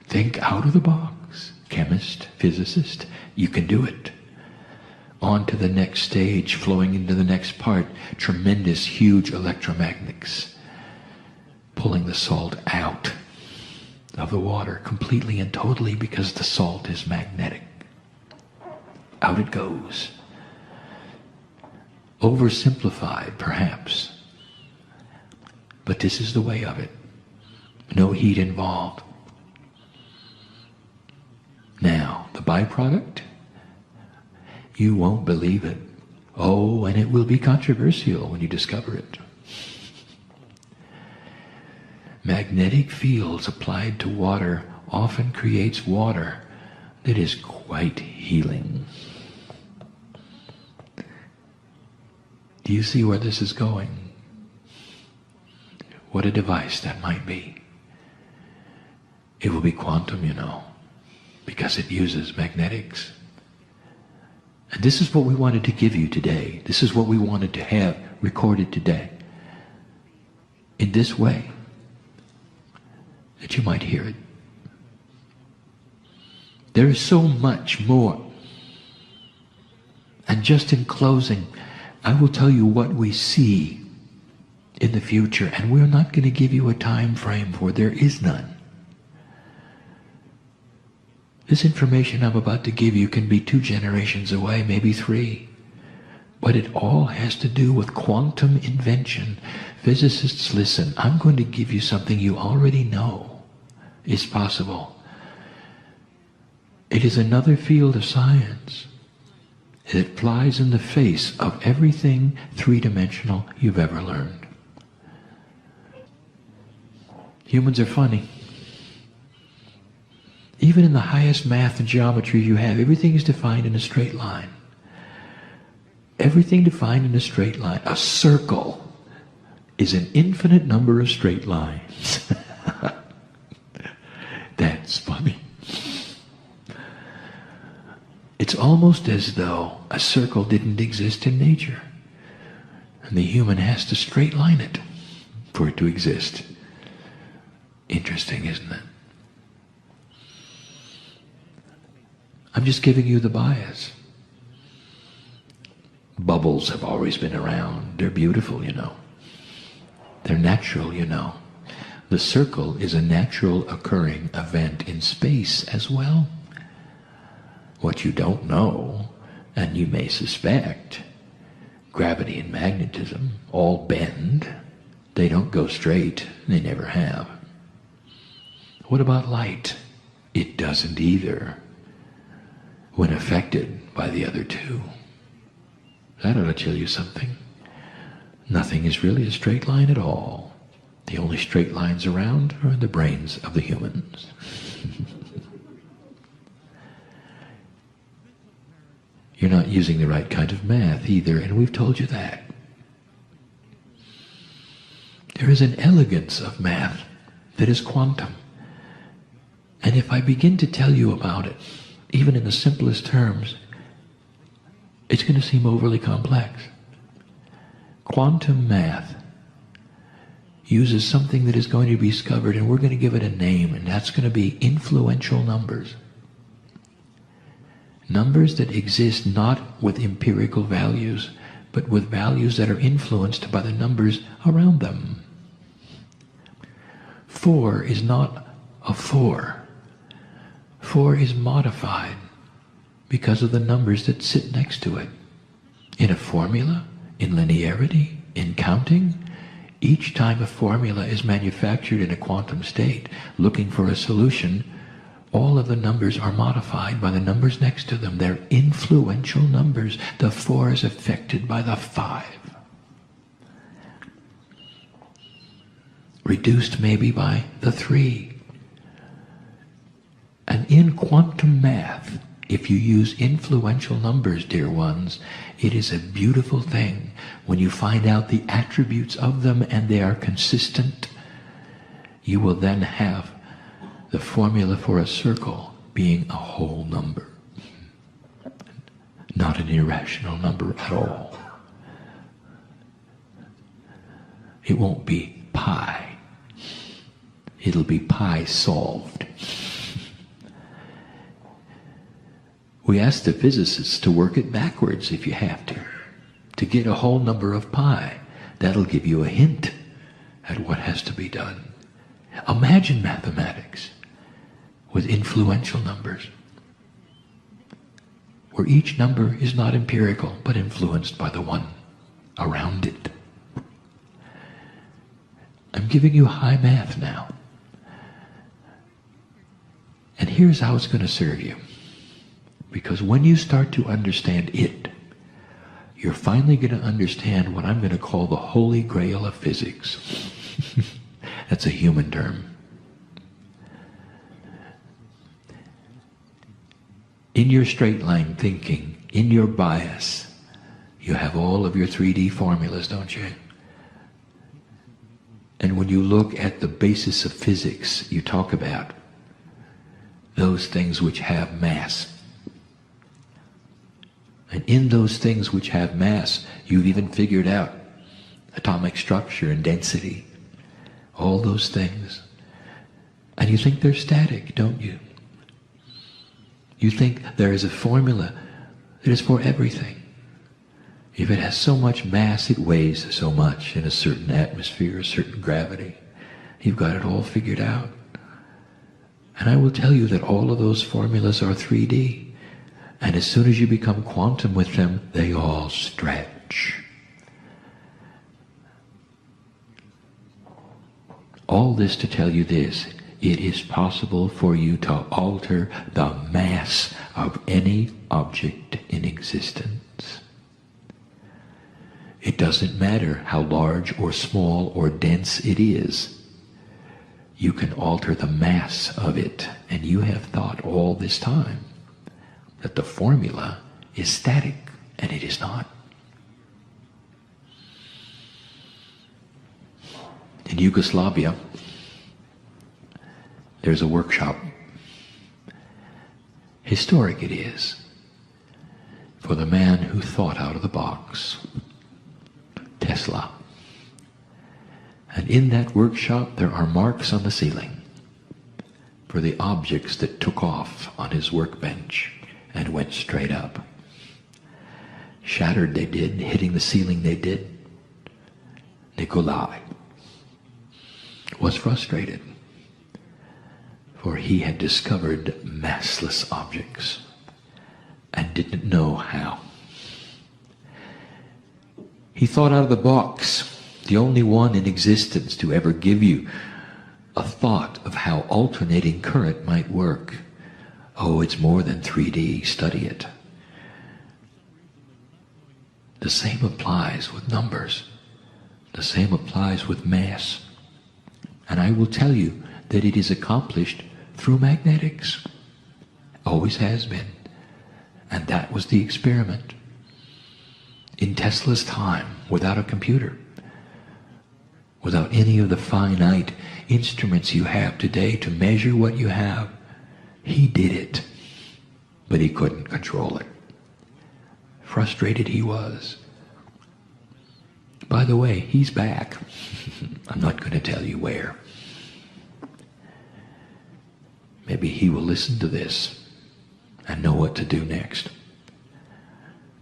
Think out of the box. Chemist, physicist, you can do it. On to the next stage, flowing into the next part, tremendous, huge electromagnets, pulling the salt out of the water completely and totally because the salt is magnetic. Out it goes. Oversimplified, perhaps, but this is the way of it. No heat involved. Now, the byproduct? You won't believe it. Oh, and it will be controversial when you discover it. Magnetic fields applied to water often creates water that is quite healing. Do you see where this is going? What a device that might be. It will be quantum, you know, because it uses magnetics. And this is what we wanted to give you today. This is what we wanted to have recorded today. In this way, that you might hear it. There is so much more. And just in closing, I will tell you what we see in the future, and we're not going to give you a time frame, for there is none. This information I'm about to give you can be 2 generations away, maybe 3. But it all has to do with quantum invention. Physicists, listen, I'm going to give you something you already know is possible. It is another field of science. It flies in the face of everything 3-dimensional you've ever learned. Humans are funny. Even in the highest math and geometry you have, everything is defined in a straight line. Everything defined in a straight line. A circle is an infinite number of straight lines. That's funny. It's almost as though a circle didn't exist in nature, and the human has to straight line it for it to exist. Interesting, isn't it? I'm just giving you the bias. Bubbles have always been around. They're beautiful, you know. They're natural, you know. The circle is a natural occurring event in space as well. What you don't know, and you may suspect, gravity and magnetism all bend. They don't go straight. They never have. What about light? It doesn't either, when affected by the other 2. That ought to tell you something. Nothing is really a straight line at all. The only straight lines around are in the brains of the humans. You're not using the right kind of math either, and we've told you that. There is an elegance of math that is quantum. And if I begin to tell you about it, even in the simplest terms, it's going to seem overly complex. Quantum math uses something that is going to be discovered, and we're going to give it a name, and that's going to be influential numbers. Numbers that exist not with empirical values, but with values that are influenced by the numbers around them. 4 is not a 4. 4 is modified because of the numbers that sit next to it. In a formula, in linearity, in counting, each time a formula is manufactured in a quantum state, looking for a solution, all of the numbers are modified by the numbers next to them. They're influential numbers. The 4 is affected by the 5. Reduced maybe by the 3. And in quantum math, if you use influential numbers, dear ones, it is a beautiful thing when you find out the attributes of them and they are consistent. You will then have the formula for a circle being a whole number, not an irrational number at all. It won't be pi. It'll be pi solved. We ask the physicists to work it backwards if you have to get a whole number of pi. That'll give you a hint at what has to be done. Imagine mathematics with influential numbers, where each number is not empirical, but influenced by the one around it. I'm giving you high math now. And here's how it's going to serve you. Because when you start to understand it, you're finally going to understand what I'm going to call the holy grail of physics. That's a human term. In your straight line thinking, in your bias, you have all of your 3D formulas, don't you? And when you look at the basis of physics, you talk about those things which have mass. And in those things which have mass, you've even figured out atomic structure and density. All those things. And you think they're static, don't you? You think there is a formula that is for everything. If it has so much mass, it weighs so much in a certain atmosphere, a certain gravity. You've got it all figured out. And I will tell you that all of those formulas are 3D. And as soon as you become quantum with them, they all stretch. All this to tell you this: it is possible for you to alter the mass of any object in existence. It doesn't matter how large or small or dense it is. You can alter the mass of it, and you have thought all this time that the formula is static, and it is not. In Yugoslavia, there's a workshop. Historic it is, for the man who thought out of the box, Tesla. And in that workshop there are marks on the ceiling for the objects that took off on his workbench and went straight up. Shattered they did, hitting the ceiling they did. Nikolai was frustrated, for he had discovered massless objects and didn't know how. He thought out of the box, the only one in existence to ever give you a thought of how alternating current might work. Oh, it's more than 3D, study it. The same applies with numbers. The same applies with mass. And I will tell you that it is accomplished through magnetics. Always has been. And that was the experiment. In Tesla's time, without a computer, without any of the finite instruments you have today to measure what you have, he did it, but he couldn't control it. Frustrated he was. By the way, he's back. I'm not going to tell you where. Maybe he will listen to this and know what to do next.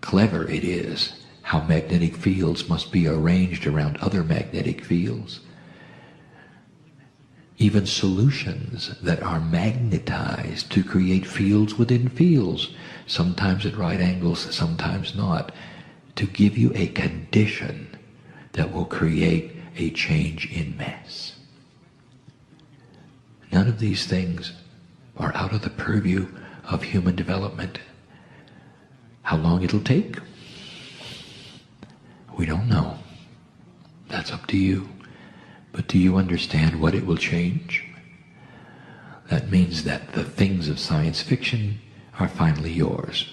Clever it is how magnetic fields must be arranged around other magnetic fields. Even solutions that are magnetized to create fields within fields, sometimes at right angles, sometimes not, to give you a condition that will create a change in mass. None of these things are out of the purview of human development. How long it'll take? We don't know. That's up to you. But do you understand what it will change? That means that the things of science fiction are finally yours.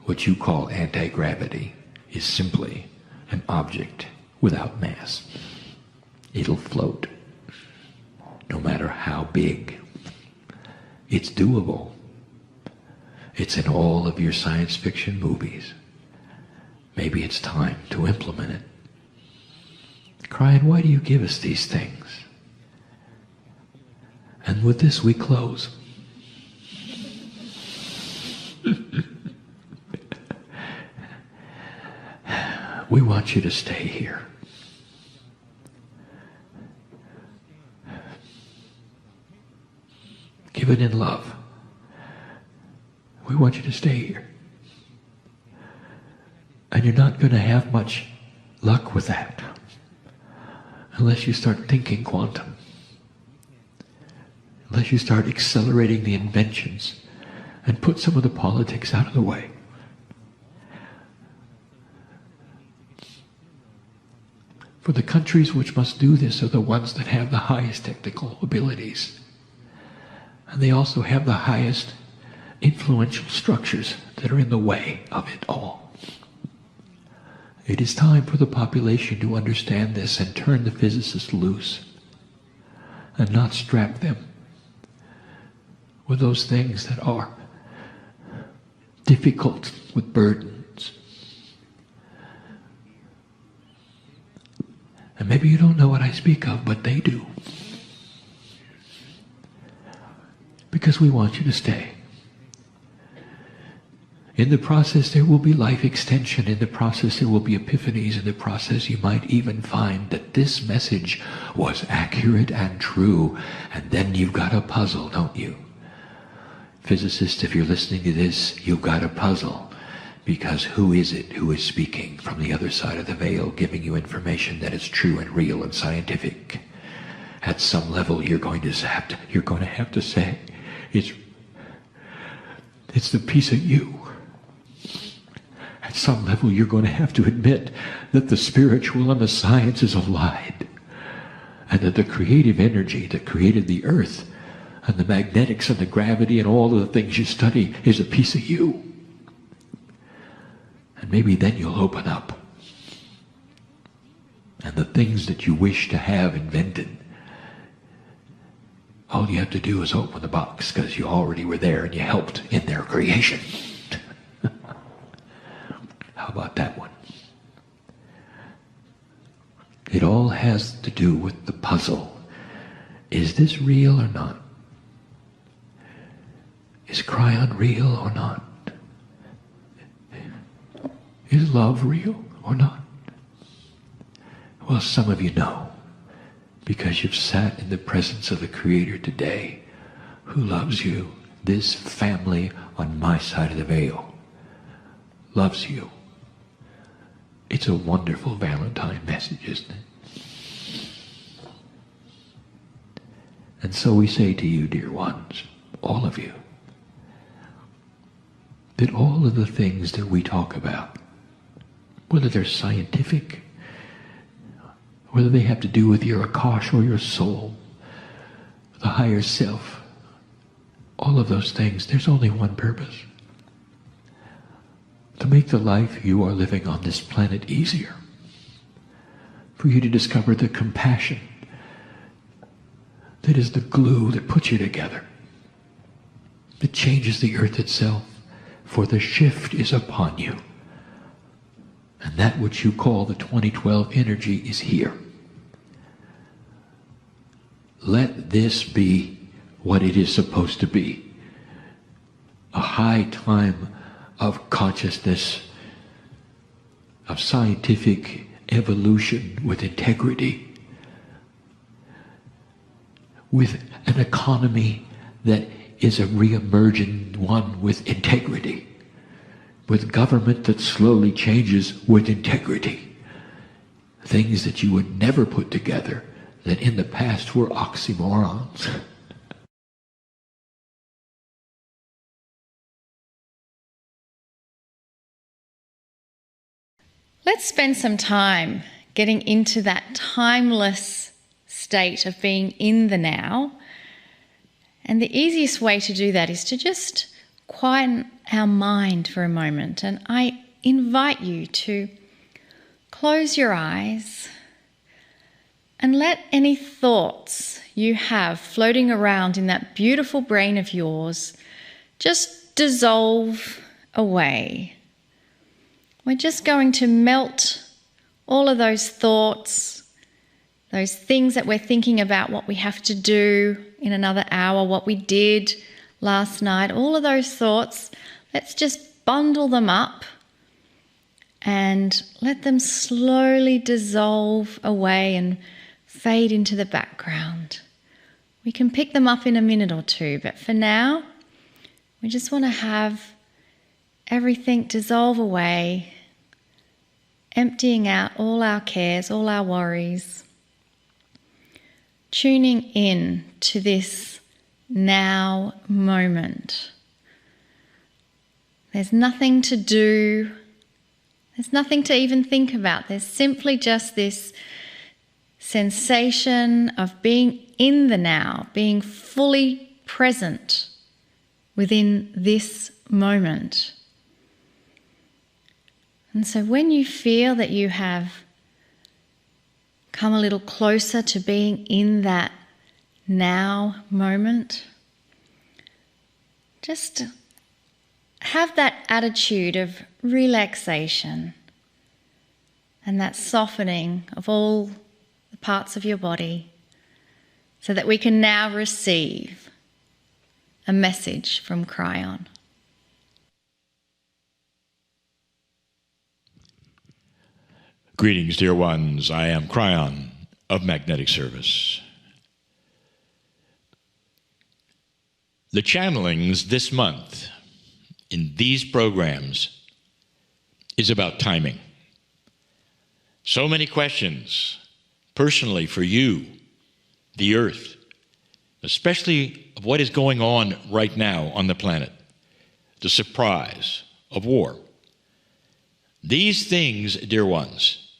What you call anti-gravity is simply an object without mass. It'll float, no matter how big. It's doable. It's in all of your science fiction movies. Maybe it's time to implement it. Kryon, why do you give us these things? And with this we close. We want you to stay here. Give it in love. We want you to stay here. And you're not going to have much luck with that unless you start thinking quantum. Unless you start accelerating the inventions and put some of the politics out of the way. For the countries which must do this are the ones that have the highest technical abilities. And they also have the highest influential structures that are in the way of it all. It is time for the population to understand this and turn the physicists loose and not strap them with those things that are difficult with burdens. And maybe you don't know what I speak of, but they do. Because we want you to stay. In the process, there will be life extension. In the process, there will be epiphanies. In the process, you might even find that this message was accurate and true. And then you've got a puzzle, don't you? Physicists, if you're listening to this, you've got a puzzle. Because who is it who is speaking from the other side of the veil, giving you information that is true and real and scientific? At some level, you're going to have to say, it's the piece of you. At some level, you're going to have to admit that the spiritual and the sciences have lied, and that the creative energy that created the earth and the magnetics and the gravity and all of the things you study is a piece of you. And maybe then you'll open up, and the things that you wish to have invented, all you have to do is open the box, because you already were there and you helped in their creation. How about that one? It all has to do with the puzzle. Is this real or not? Is Kryon real or not? Is love real or not? Well, some of you know, because you've sat in the presence of the Creator today, who loves you. This family on my side of the veil loves you. It's a wonderful Valentine message, isn't it? And so we say to you, dear ones, all of you, that all of the things that we talk about, whether they're scientific, whether they have to do with your Akash or your soul, the higher self, all of those things, there's only one purpose. To make the life you are living on this planet easier. For you to discover the compassion that is the glue that puts you together. That changes the earth itself. For the shift is upon you. And that which you call the 2012 energy is here. Let this be what it is supposed to be. A high time of consciousness, of scientific evolution with integrity, with an economy that is a re-emergent one with integrity, with government that slowly changes with integrity, things that you would never put together that in the past were oxymorons. Let's spend some time getting into that timeless state of being in the now. And the easiest way to do that is to just quieten our mind for a moment. And I invite you to close your eyes and let any thoughts you have floating around in that beautiful brain of yours just dissolve away. We're just going to melt all of those thoughts, those things that we're thinking about, what we have to do in another hour, what we did last night, all of those thoughts, let's just bundle them up and let them slowly dissolve away and fade into the background. We can pick them up in a minute or two, but for now, we just want to have everything dissolve away, emptying out all our cares, all our worries, tuning in to this now moment. There's nothing to do, there's nothing to even think about. There's simply just this sensation of being in the now, being fully present within this moment. And so when you feel that you have come a little closer to being in that now moment, just have that attitude of relaxation and that softening of all the parts of your body so that we can now receive a message from Kryon. Greetings, dear ones. I am Kryon of Magnetic Service. The channelings this month in these programs is about timing. So many questions, personally for you, the Earth, especially of what is going on right now on the planet, the surprise of war. These things, dear ones,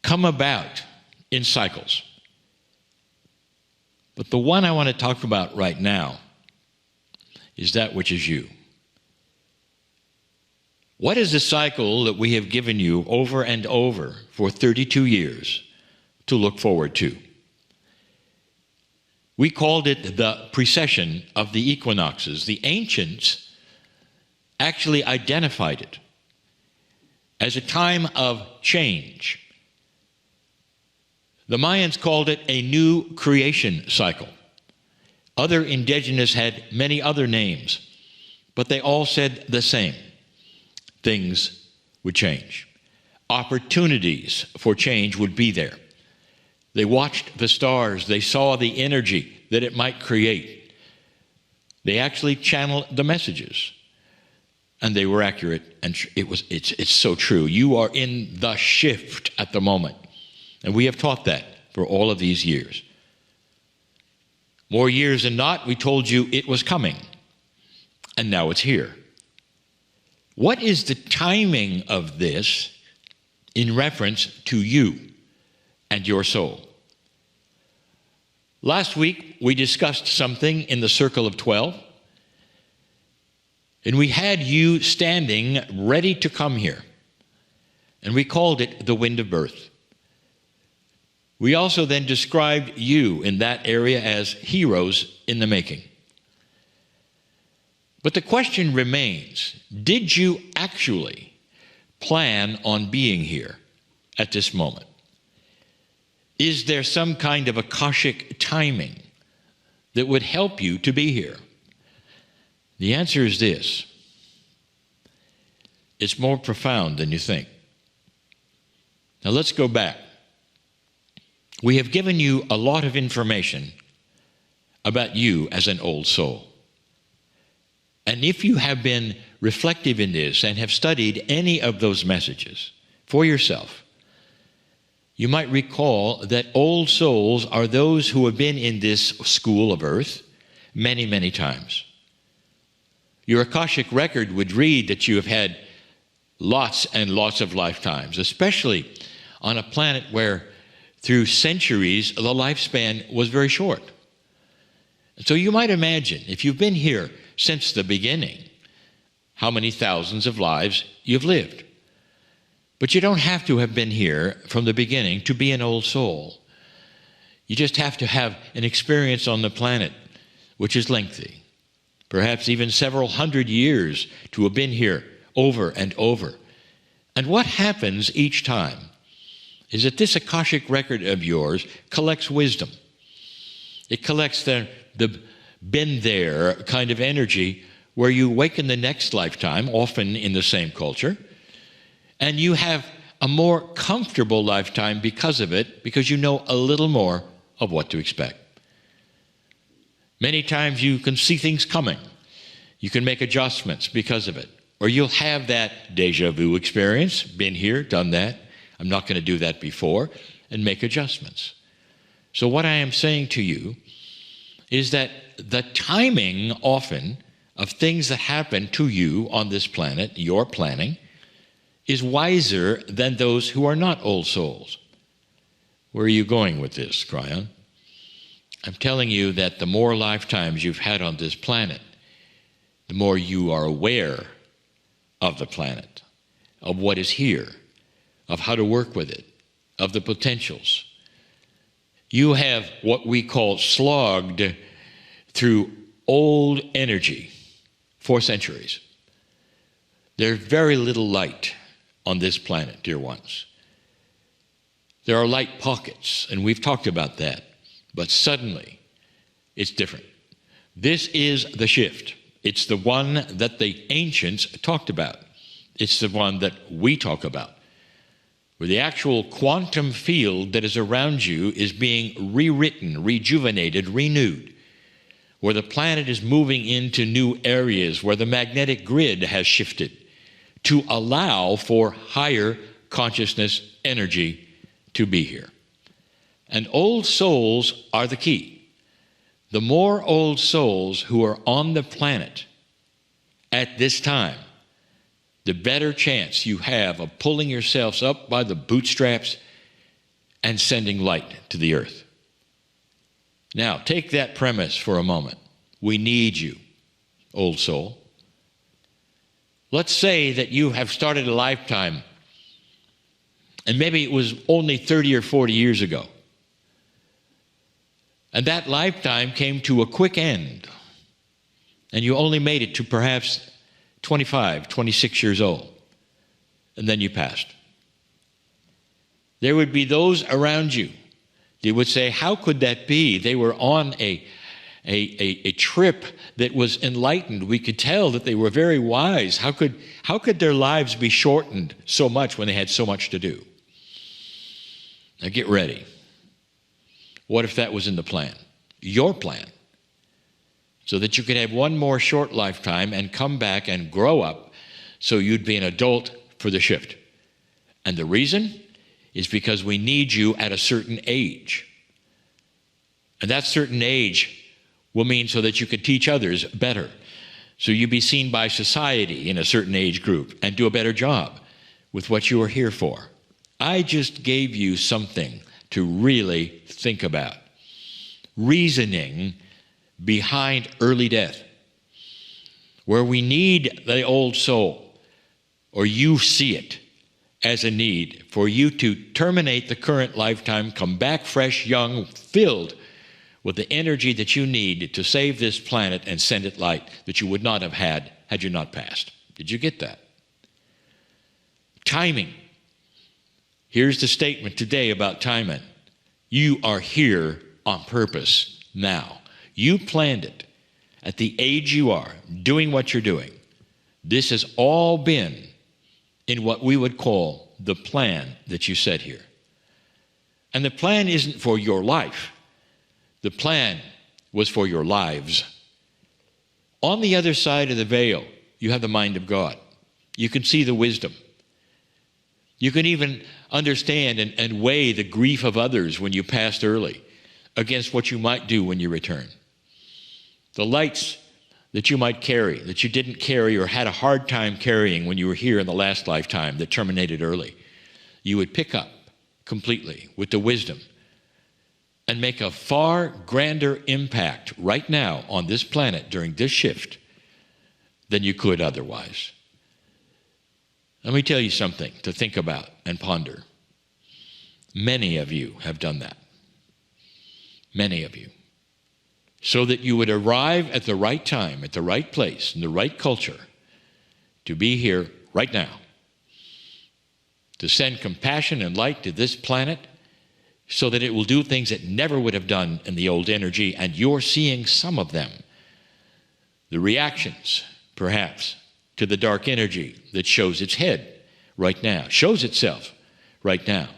come about in cycles. But the one I want to talk about right now is that which is you. What is the cycle that we have given you over and over for 32 years to look forward to? We called it the precession of the equinoxes. The ancients actually identified it as a time of change. The Mayans called it a new creation cycle. Other indigenous had many other names, but they all said the same. Things would change. Opportunities for change would be there. They watched the stars. They saw the energy that it might create. They actually channeled the messages, and they were accurate. And it's so true. You are in the shift at the moment. And we have taught that for all of these years. More years than not, we told you it was coming. And now it's here. What is the timing of this in reference to you and your soul? Last week, we discussed something in the Circle of 12. And we had you standing ready to come here. And we called it the wind of birth. We also then described you in that area as heroes in the making. But the question remains, did you actually plan on being here at this moment? Is there some kind of Akashic timing that would help you to be here? The answer is this. It's more profound than you think. Now let's go back. We have given you a lot of information about you as an old soul. And if you have been reflective in this and have studied any of those messages for yourself, you might recall that old souls are those who have been in this school of earth many, many times. Your Akashic record would read that you have had lots and lots of lifetimes, especially on a planet where through centuries, the lifespan was very short. So you might imagine, if you've been here since the beginning, how many thousands of lives you've lived. But you don't have to have been here from the beginning to be an old soul. You just have to have an experience on the planet, which is lengthy. Perhaps even several hundred years to have been here over and over. And what happens each time is that this Akashic record of yours collects wisdom. It collects the been there kind of energy where you awaken the next lifetime, often in the same culture, and you have a more comfortable lifetime because of it, because you know a little more of what to expect. Many times you can see things coming. You can make adjustments because of it. Or you'll have that deja vu experience, been here, done that. I'm not going to do that before, and make adjustments. So what I am saying to you is that the timing often of things that happen to you on this planet, your planning, is wiser than those who are not old souls. Where are you going with this, Kryon? I'm telling you that the more lifetimes you've had on this planet, the more you are aware of the planet, of what is here, of how to work with it, of the potentials. You have what we call slogged through old energy 4 centuries. There's very little light on this planet, dear ones. There are light pockets, and we've talked about that. But suddenly, it's different. This is the shift. It's the one that the ancients talked about. It's the one that we talk about, where the actual quantum field that is around you is being rewritten, rejuvenated, renewed, where the planet is moving into new areas, where the magnetic grid has shifted to allow for higher consciousness energy to be here. And old souls are the key. The more old souls who are on the planet at this time, the better chance you have of pulling yourselves up by the bootstraps and sending light to the earth. Now, take that premise for a moment. We need you, old soul. Let's say that you have started a lifetime, and maybe it was only 30 or 40 years ago. And that lifetime came to a quick end, and you only made it to perhaps 25, 26 years old, and then you passed. There would be those around you. They would say, how could that be? They were on a trip that was enlightened. We could tell that they were very wise. How could their lives be shortened so much when they had so much to do? Now get ready. What if that was in the plan? Your plan. So that you could have one more short lifetime and come back and grow up so you'd be an adult for the shift. And the reason is because we need you at a certain age. And that certain age will mean so that you could teach others better. So you'd be seen by society in a certain age group and do a better job with what you are here for. I just gave you something to really think about. Reasoning behind early death, where we need the old soul, or you see it as a need for you to terminate the current lifetime, come back fresh, young, filled with the energy that you need to save this planet and send it light that you would not have had you not passed. Did you get that? Timing. Here's the statement today about timing. You are here on purpose now. You planned it at the age you are, doing what you're doing. This has all been in what we would call the plan that you set here. And the plan isn't for your life. The plan was for your lives. On the other side of the veil, you have the mind of God. You can see the wisdom. You can even understand and weigh the grief of others when you passed early against what you might do when you return. The lights that you might carry, that you didn't carry or had a hard time carrying when you were here in the last lifetime that terminated early, you would pick up completely with the wisdom and make a far grander impact right now on this planet during this shift than you could otherwise. Let me tell you something to think about and ponder. Many of you have done that. Many of you. So that you would arrive at the right time, at the right place, in the right culture, to be here right now, to send compassion and light to this planet so that it will do things it never would have done in the old energy, and you're seeing some of them. The reactions, perhaps, to the dark energy that shows its head right now, shows itself right now.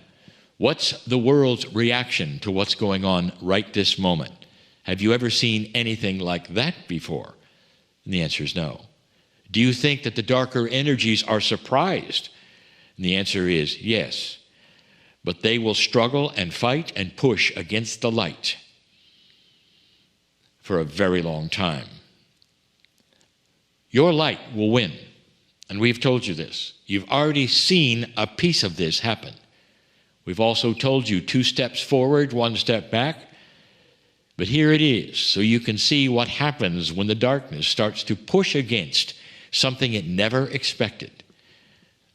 What's the world's reaction to what's going on right this moment? Have you ever seen anything like that before? And the answer is no. Do you think that the darker energies are surprised? And the answer is yes. But they will struggle and fight and push against the light for a very long time. Your light will win. And we've told you this. You've already seen a piece of this happen. We've also told you 2 steps forward, 1 step back. But here it is, so you can see what happens when the darkness starts to push against something it never expected.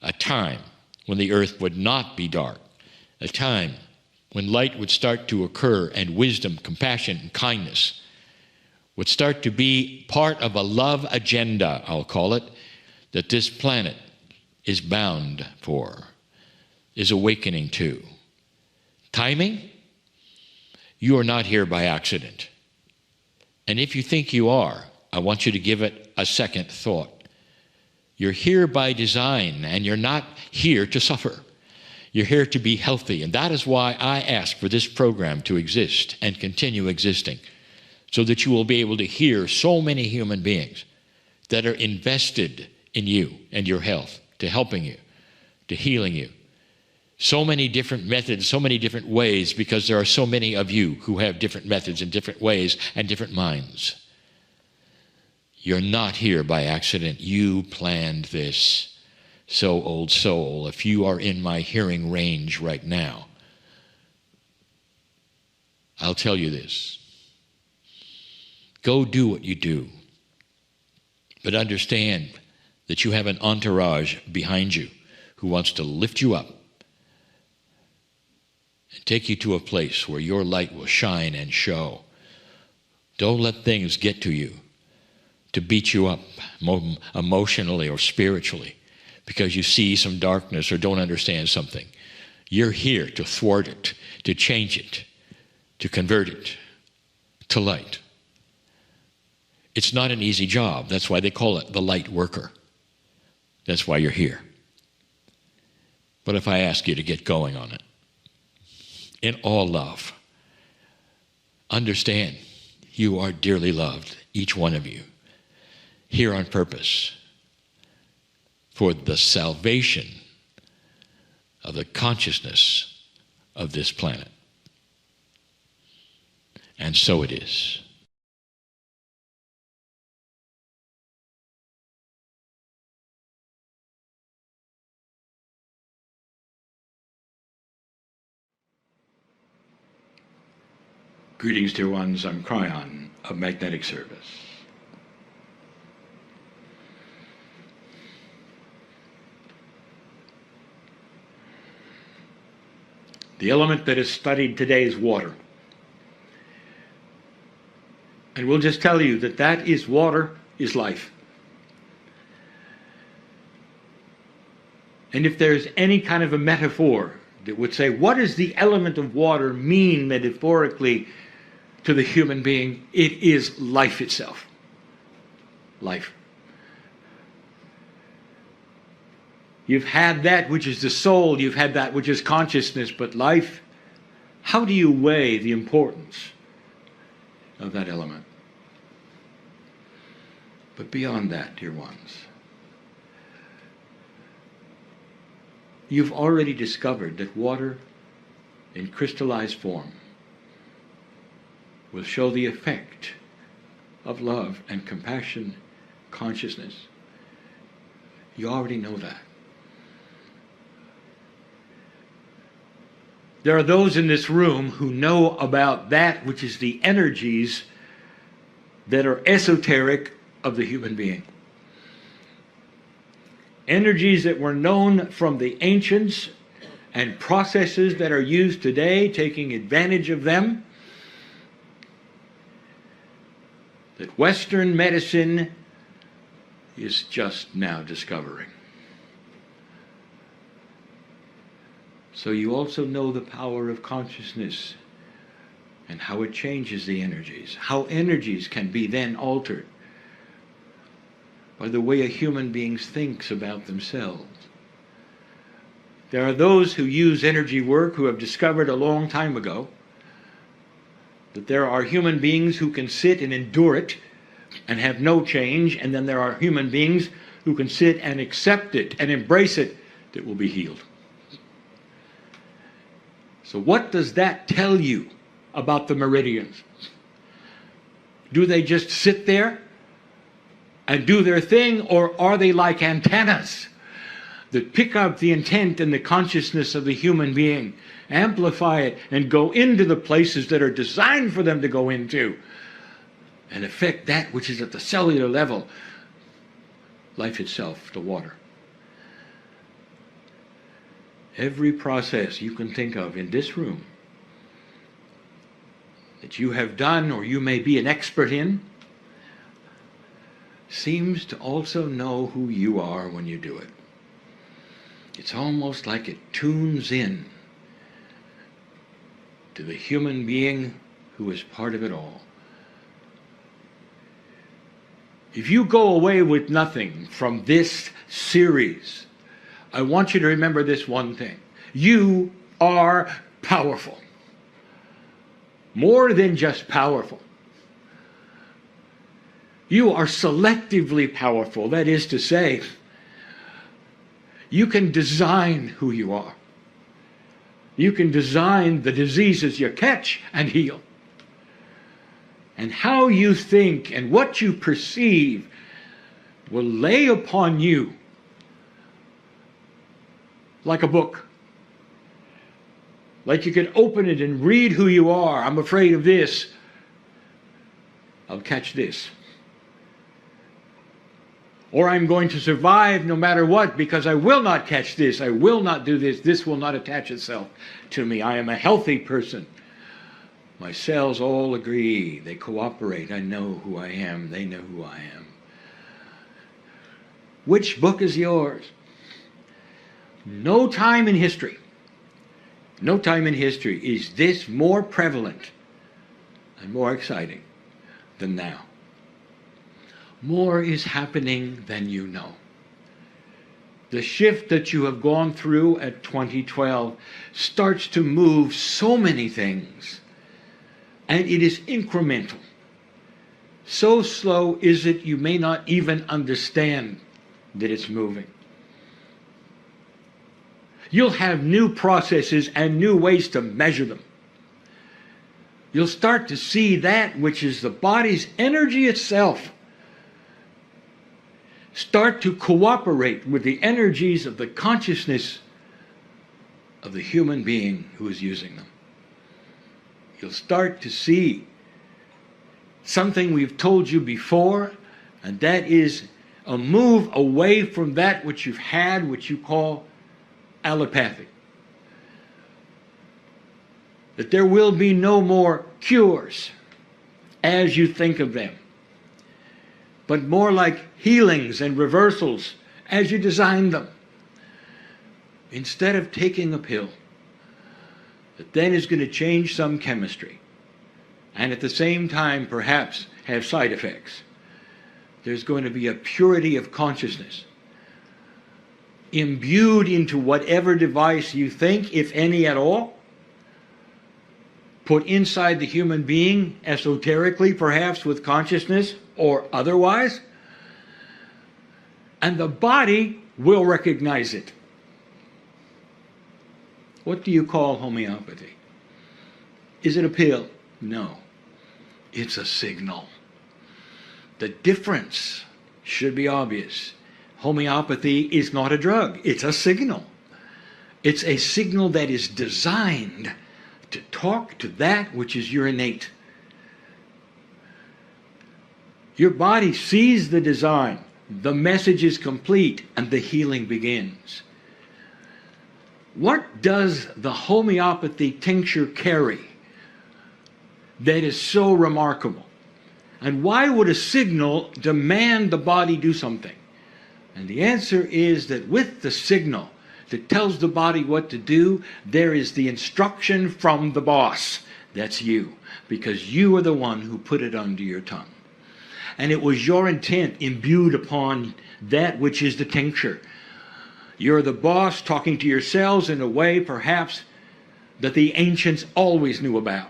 A time when the earth would not be dark. A time when light would start to occur, and wisdom, compassion, and kindness would start to be part of a love agenda, I'll call it, that this planet is bound for, is awakening to. Timing? You are not here by accident. And if you think you are, I want you to give it a second thought. You're here by design, and you're not here to suffer. You're here to be healthy, and that is why I ask for this program to exist and continue existing, so that you will be able to hear so many human beings that are invested in you and your health, to helping you, to healing you. So many different methods, so many different ways, because there are so many of you who have different methods and different ways and different minds. You're not here by accident. You planned this. So, old soul, if you are in my hearing range right now, I'll tell you this. Go do what you do. But understand that you have an entourage behind you who wants to lift you up and take you to a place where your light will shine and show. Don't let things get to you to beat you up emotionally or spiritually because you see some darkness or don't understand something. You're here to thwart it, to change it, to convert it to light. It's not an easy job. That's why they call it the light worker. That's why you're here. But if I ask you to get going on it, in all love, understand you are dearly loved, each one of you, here on purpose for the salvation of the consciousness of this planet. And so it is. Greetings, dear ones. I'm Kryon of Magnetic Service. The element that is studied today is water. And we'll just tell you that that is water is life. And if there's any kind of a metaphor that would say, what does the element of water mean metaphorically to the human being? It is life itself. Life. You've had that which is the soul, you've had that which is consciousness, but life, how do you weigh the importance of that element? But beyond that, dear ones, you've already discovered that water in crystallized form will show the effect of love and compassion, consciousness. You already know that. There are those in this room who know about that which is the energies that are esoteric of the human being. Energies that were known from the ancients and processes that are used today, taking advantage of them, that Western medicine is just now discovering. So you also know the power of consciousness and how it changes the energies, how energies can be then altered by the way a human being thinks about themselves. There are those who use energy work who have discovered a long time ago that there are human beings who can sit and endure it and have no change, and then there are human beings who can sit and accept it and embrace it that will be healed. So what does that tell you about the meridians? Do they just sit there and do their thing, or are they like antennas that pick up the intent and the consciousness of the human being, amplify it, and go into the places that are designed for them to go into, and affect that which is at the cellular level, life itself, the water? Every process you can think of in this room that you have done or you may be an expert in, seems to also know who you are when you do it. It's almost like it tunes in to the human being who is part of it all. If you go away with nothing from this series, I want you to remember this one thing. You are powerful. More than just powerful. You are selectively powerful. That is to say, you can design who you are. You can design the diseases you catch and heal. And how you think and what you perceive will lay upon you like a book. Like you can open it and read who you are. I'm afraid of this. I'll catch this. Or I'm going to survive no matter what because I will not catch this. I will not do this. This will not attach itself to me. I am a healthy person. My cells all agree. They cooperate. I know who I am. They know who I am. Which book is yours? No time in history is this more prevalent and more exciting than now. More is happening than you know. The shift that you have gone through at 2012 starts to move so many things, and it is incremental. So slow is it you may not even understand that it's moving. You'll have new processes and new ways to measure them. You'll start to see that which is the body's energy itself start to cooperate with the energies of the consciousness of the human being who is using them. You'll start to see something we've told you before, and that is a move away from that which you've had, which you call allopathic. That there will be no more cures as you think of them, but more like healings and reversals as you design them. Instead of taking a pill that then is going to change some chemistry and at the same time perhaps have side effects, there's going to be a purity of consciousness imbued into whatever device you think, if any at all, put inside the human being, esoterically perhaps with consciousness or otherwise, and the body will recognize it. What do you call homeopathy? Is it a pill? No. It's a signal. The difference should be obvious. Homeopathy is not a drug. It's a signal. It's a signal that is designed to talk to that which is your innate. Your body sees the design, the message is complete, and the healing begins. What does the homeopathy tincture carry that is so remarkable? And why would a signal demand the body do something? And the answer is that with the signal that tells the body what to do, there is the instruction from the boss. That's you, because you are the one who put it under your tongue. And it was your intent imbued upon that which is the tincture. You're the boss talking to yourselves in a way perhaps that the ancients always knew about.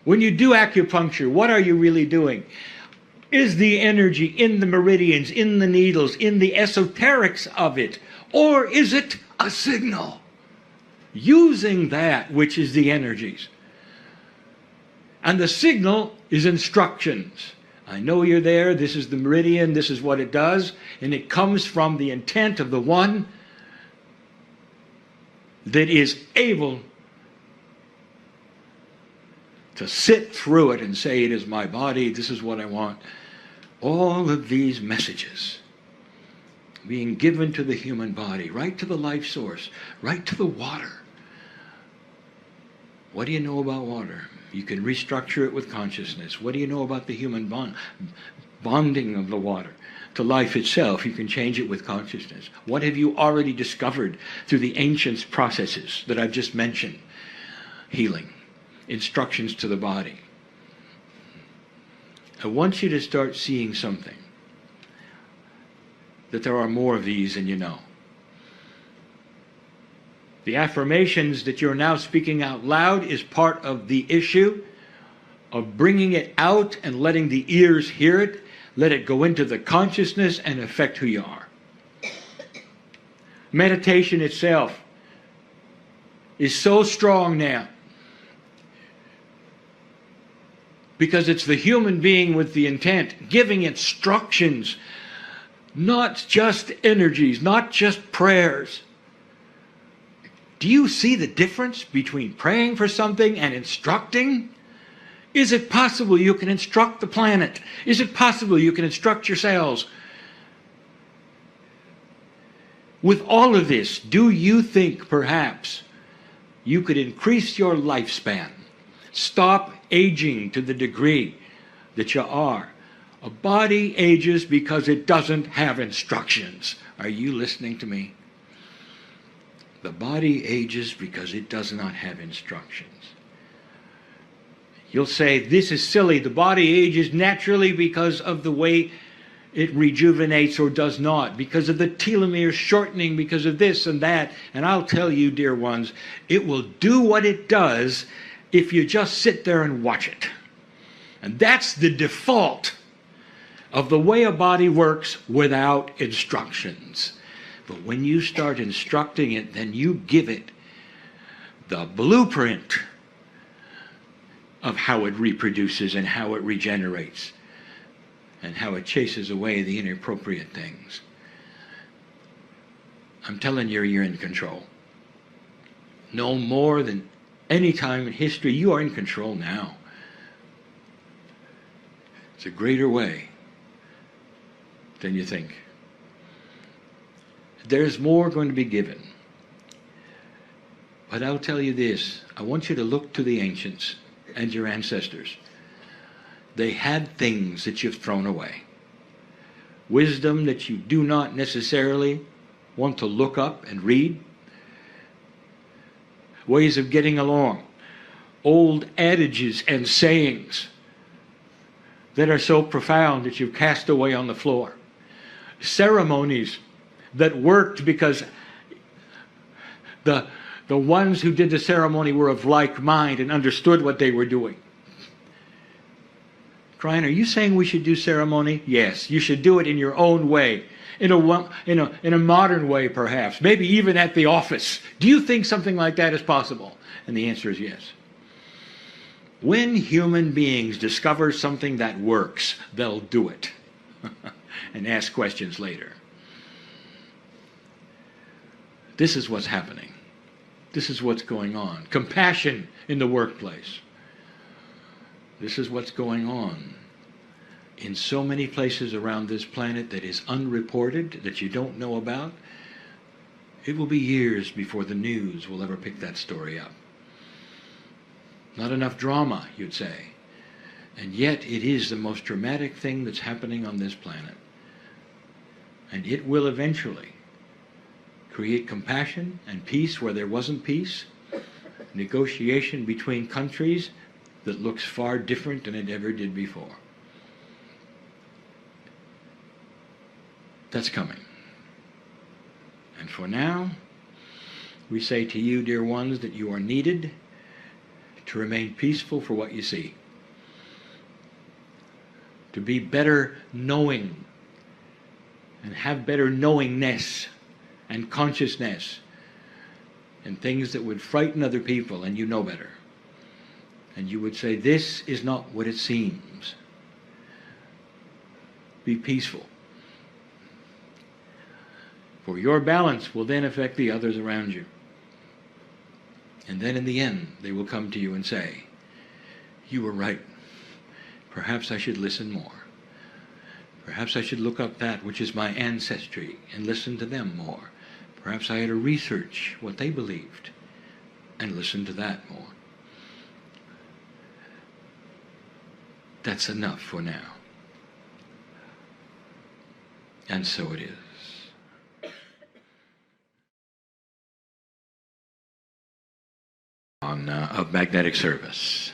When you do acupuncture, what are you really doing? Is the energy in the meridians, in the needles, in the esoterics of it? Or is it a signal? Using that which is the energies. And the signal is instructions. I know you're there, this is the meridian, this is what it does, and it comes from the intent of the one that is able to sit through it and say, it is my body, this is what I want. All of these messages being given to the human body, right to the life source, right to the water. What do you know about water? You can restructure it with consciousness. What do you know about the human bonding of the water to life itself? You can change it with consciousness. What have you already discovered through the ancient processes that I've just mentioned? Healing, instructions to the body. I want you to start seeing something, that there are more of these than you know. The affirmations that you're now speaking out loud is part of the issue of bringing it out and letting the ears hear it, let it go into the consciousness and affect who you are. Meditation itself is so strong now because it's the human being with the intent giving instructions, not just energies, not just prayers. Do you see the difference between praying for something and instructing? Is it possible you can instruct the planet? Is it possible you can instruct yourselves? With all of this, do you think perhaps you could increase your lifespan? Stop aging to the degree that you are. A body ages because it doesn't have instructions. Are you listening to me? The body ages because it does not have instructions. You'll say, this is silly. The body ages naturally because of the way it rejuvenates or does not, because of the telomeres shortening, because of this and that. And I'll tell you, dear ones, it will do what it does if you just sit there and watch it. And that's the default of the way a body works without instructions. But when you start instructing it, then you give it the blueprint of how it reproduces and how it regenerates and how it chases away the inappropriate things. I'm telling you, you're in control. No more than any time in history, you are in control now. It's a greater way than you think. There's more going to be given. But I'll tell you this. I want you to look to the ancients and your ancestors. They had things that you've thrown away. Wisdom that you do not necessarily want to look up and read. Ways of getting along. Old adages and sayings that are so profound that you've cast away on the floor. Ceremonies that worked because the ones who did the ceremony were of like mind and understood what they were doing. Kryon, are you saying we should do ceremony? Yes, you should do it in your own way, in a modern way perhaps, maybe even at the office. Do you think something like that is possible? And the answer is yes. When human beings discover something that works, they'll do it and ask questions later. This is what's happening. This is what's going on. Compassion in the workplace. This is what's going on in so many places around this planet that is unreported, that you don't know about. It will be years before the news will ever pick that story up. Not enough drama, you'd say. And yet it is the most dramatic thing that's happening on this planet. And it will eventually create compassion and peace where there wasn't peace, negotiation between countries that looks far different than it ever did before. That's coming. And for now, we say to you, dear ones, that you are needed to remain peaceful for what you see, to be better knowing and have better knowingness and consciousness and things that would frighten other people, and you know better. And you would say, this is not what it seems. Be peaceful. For your balance will then affect the others around you. And then in the end, they will come to you and say, you were right. Perhaps I should listen more. Perhaps I should look up that which is my ancestry and listen to them more. Perhaps I had to research what they believed and listen to that more. That's enough for now. And so it is. Of magnetic service.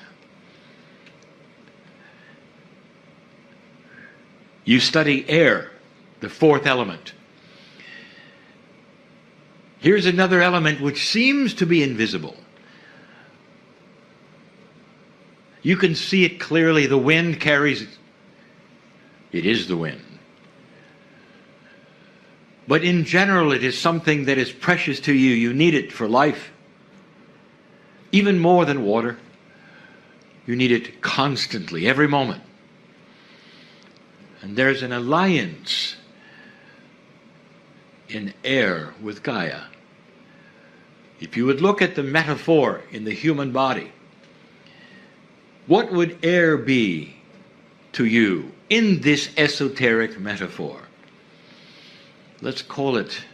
You study air, the fourth element. Here's another element which seems to be invisible. You can see it clearly. The wind carries it. It is the wind. But in general, it is something that is precious to you. You need it for life. Even more than water. You need it constantly, every moment. And there's an alliance in air with Gaia. If you would look at the metaphor in the human body, what would air be to you in this esoteric metaphor? Let's call it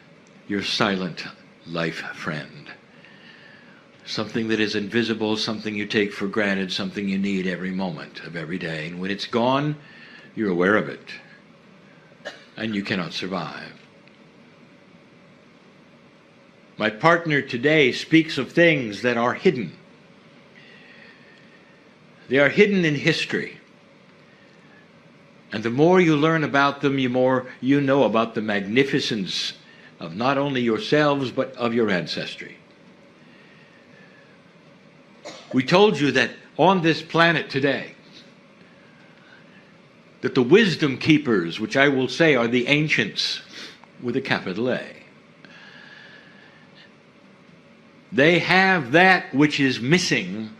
your silent life friend. Something that is invisible, something you take for granted, something you need every moment of every day. And when it's gone, you're aware of it, and you cannot survive. My partner today speaks of things that are hidden. They are hidden in history. And the more you learn about them, the more you know about the magnificence of not only yourselves, but of your ancestry. We told you that on this planet today, that the wisdom keepers, which I will say are the ancients with a capital A, they have that which is missing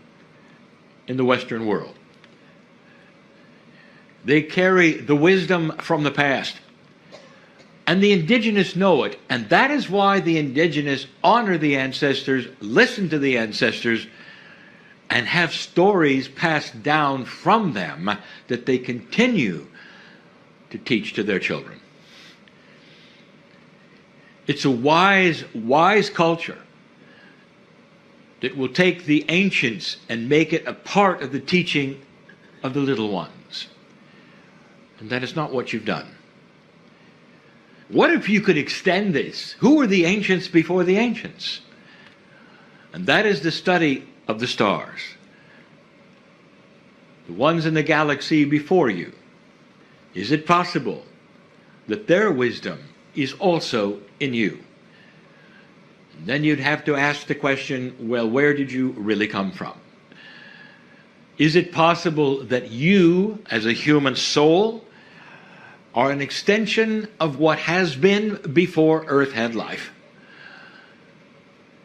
in the Western world. They carry the wisdom from the past. And the indigenous know it. And that is why the indigenous honor the ancestors, listen to the ancestors, and have stories passed down from them that they continue to teach to their children. It's a wise culture that will take the ancients and make it a part of the teaching of the little ones. And that is not what you've done. What if you could extend this? Who were the ancients before the ancients? And that is the study of the stars. The ones in the galaxy before you. Is it possible that their wisdom is also in you? And then you'd have to ask the question, well, where did you really come from? Is it possible that you, as a human soul, are an extension of what has been before Earth had life?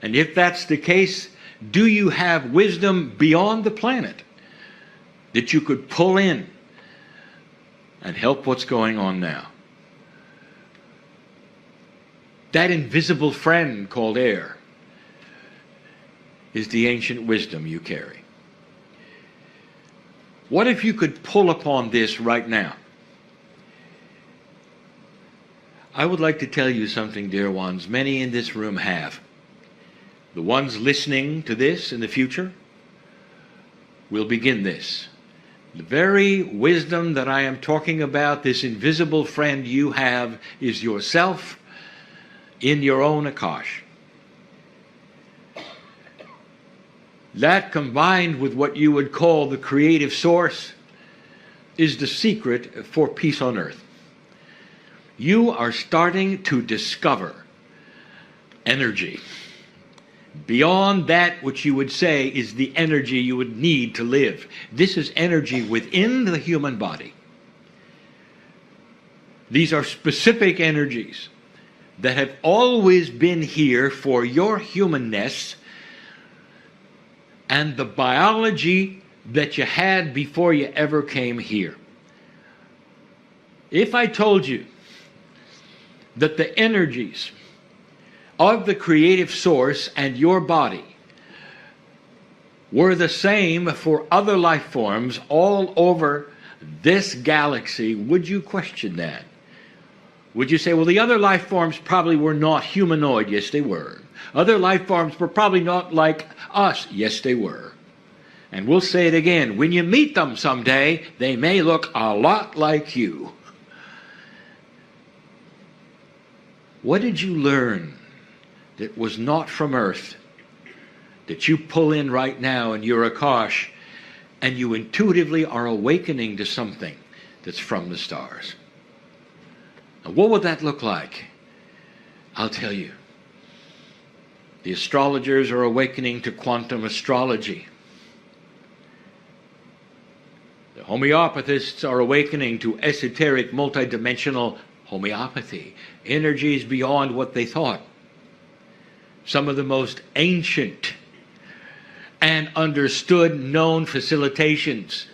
And if that's the case, do you have wisdom beyond the planet that you could pull in and help what's going on now? That invisible friend called air is the ancient wisdom you carry. What if you could pull upon this right now? I would like to tell you something, dear ones. Many in this room have. The ones listening to this in the future will begin this. The very wisdom that I am talking about, this invisible friend you have, is yourself in your own Akash. That, combined with what you would call the creative source, is the secret for peace on earth. You are starting to discover energy beyond that which you would say is the energy you would need to live. This is energy within the human body. These are specific energies that have always been here for your humanness and the biology that you had before you ever came here. If I told you that the energies of the creative source and your body were the same for other life forms all over this galaxy, would you question that? Would you say, well, the other life forms probably were not humanoid? Yes, they were. Other life forms were probably not like us? Yes, they were. And we'll say it again. When you meet them someday, they may look a lot like you. What did you learn that was not from Earth, that you pull in right now in your Akash, and you intuitively are awakening to something that's from the stars? Now, what would that look like? I'll tell you. The astrologers are awakening to quantum astrology. The homeopathists are awakening to esoteric, multidimensional homeopathy, energies beyond what they thought. Some of the most ancient and understood known facilitations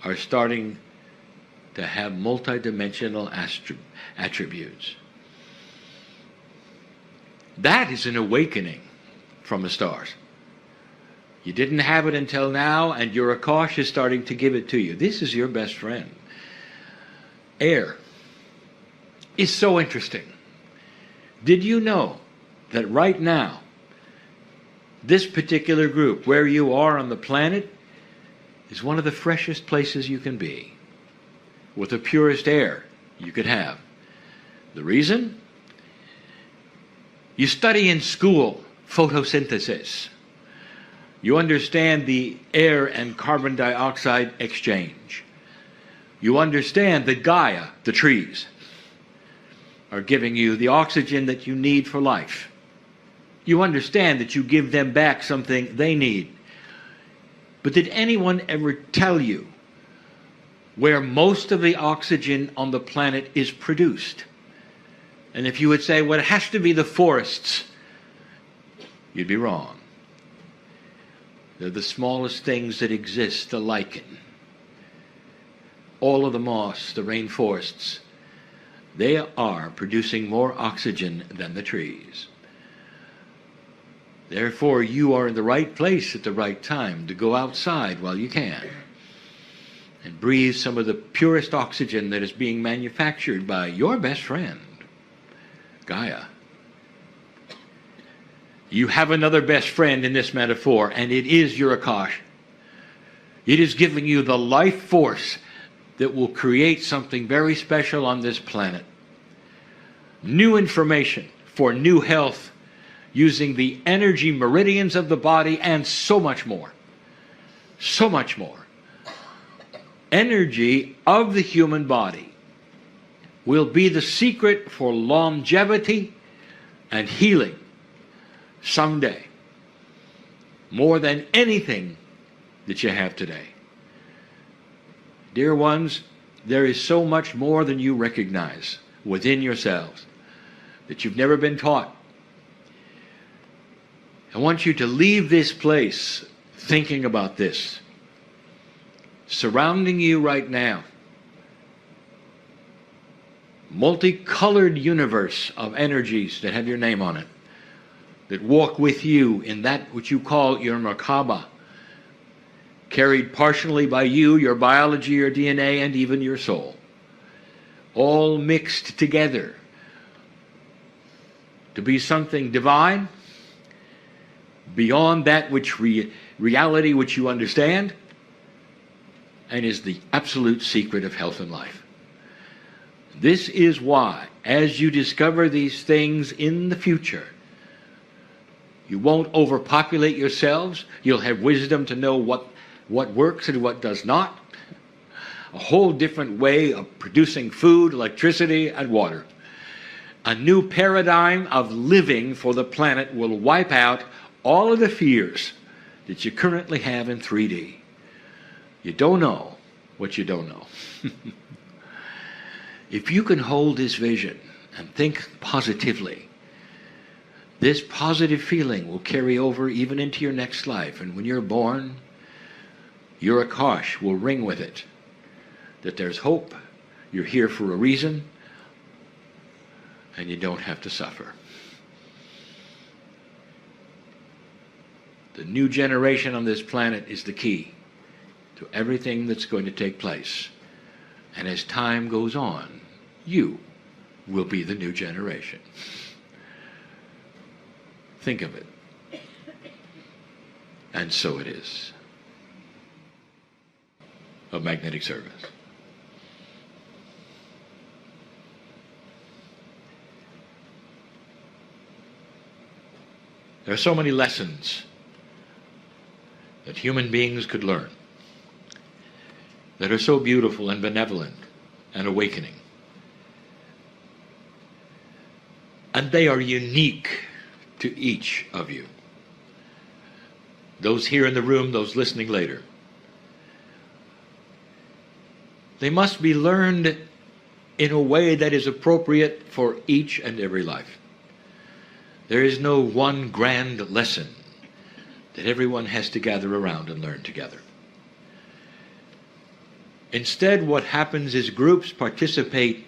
are starting to have multidimensional attributes. That is an awakening from the stars. You didn't have it until now, and your Akash is starting to give it to you. This is your best friend. Air is so interesting. Did you know that right now, this particular group, where you are on the planet, is one of the freshest places you can be, with the purest air you could have? The reason? You study in school photosynthesis. You understand the air and carbon dioxide exchange. You understand that Gaia, the trees, are giving you the oxygen that you need for life. You understand that you give them back something they need. But did anyone ever tell you where most of the oxygen on the planet is produced? And if you would say, well, it has to be the forests, you'd be wrong. They're the smallest things that exist, the lichen. All of the moss, the rainforests, they are producing more oxygen than the trees. Therefore, you are in the right place at the right time to go outside while you can and breathe some of the purest oxygen that is being manufactured by your best friend, Gaia. You have another best friend in this metaphor, and it is your Akash. It is giving you the life force that will create something very special on this planet. New information for new health using the energy meridians of the body, and so much more. So much more. Energy of the human body will be the secret for longevity and healing someday, more than anything that you have today. Dear ones, there is so much more than you recognize within yourselves that you've never been taught. I want you to leave this place thinking about this. Surrounding you right now, multicolored universe of energies that have your name on it, that walk with you in that which you call your Merkaba, carried partially by you, your biology, your DNA, and even your soul, all mixed together to be something divine, beyond that which reality which you understand, and is the absolute secret of health and life. This is why, as you discover these things in the future, you won't overpopulate yourselves. You'll have wisdom to know what works and what does not. A whole different way of producing food, electricity, and water. A new paradigm of living for the planet will wipe out all of the fears that you currently have in 3D. You don't know what you don't know. If you can hold this vision and think positively, this positive feeling will carry over even into your next life. And when you're born, your Akash will ring with it, that there's hope, you're here for a reason, and you don't have to suffer. The new generation on this planet is the key to everything that's going to take place. And as time goes on, you will be the new generation. Think of it. And so it is. Of magnetic service. There are so many lessons that human beings could learn that are so beautiful and benevolent and awakening. And they are unique to each of you. Those here in the room, those listening later. They must be learned in a way that is appropriate for each and every life. There is no one grand lesson that everyone has to gather around and learn together. Instead, what happens is groups participate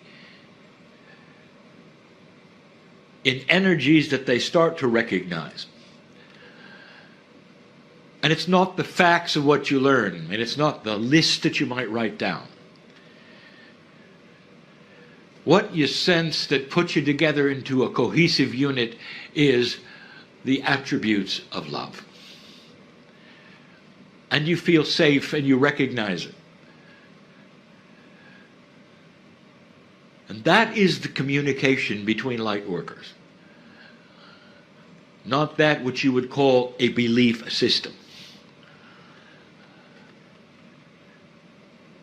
in energies that they start to recognize. And it's not the facts of what you learn, and it's not the list that you might write down. What you sense that puts you together into a cohesive unit is the attributes of love. And you feel safe and you recognize it. And that is the communication between light workers. Not that which you would call a belief system.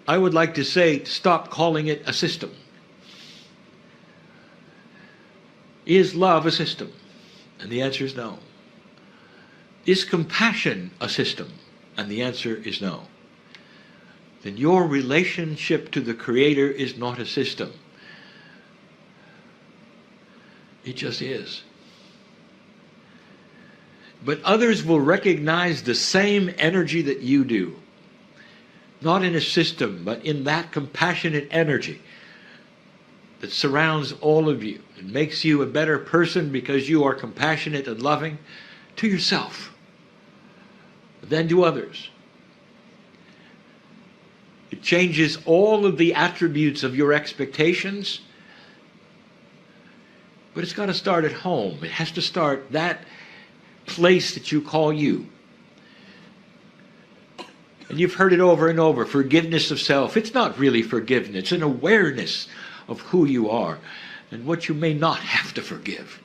I would like to say, stop calling it a system. Is love a system? And the answer is no. Is compassion a system? And the answer is no. Then your relationship to the Creator is not a system. It just is. But others will recognize the same energy that you do. Not in a system, but in that compassionate energy that surrounds all of you. It makes you a better person because you are compassionate and loving to yourself, than to others. It changes all of the attributes of your expectations, but it's got to start at home. It has to start that place that you call you. And you've heard it over and over, forgiveness of self. It's not really forgiveness. It's an awareness of who you are and what you may not have to forgive.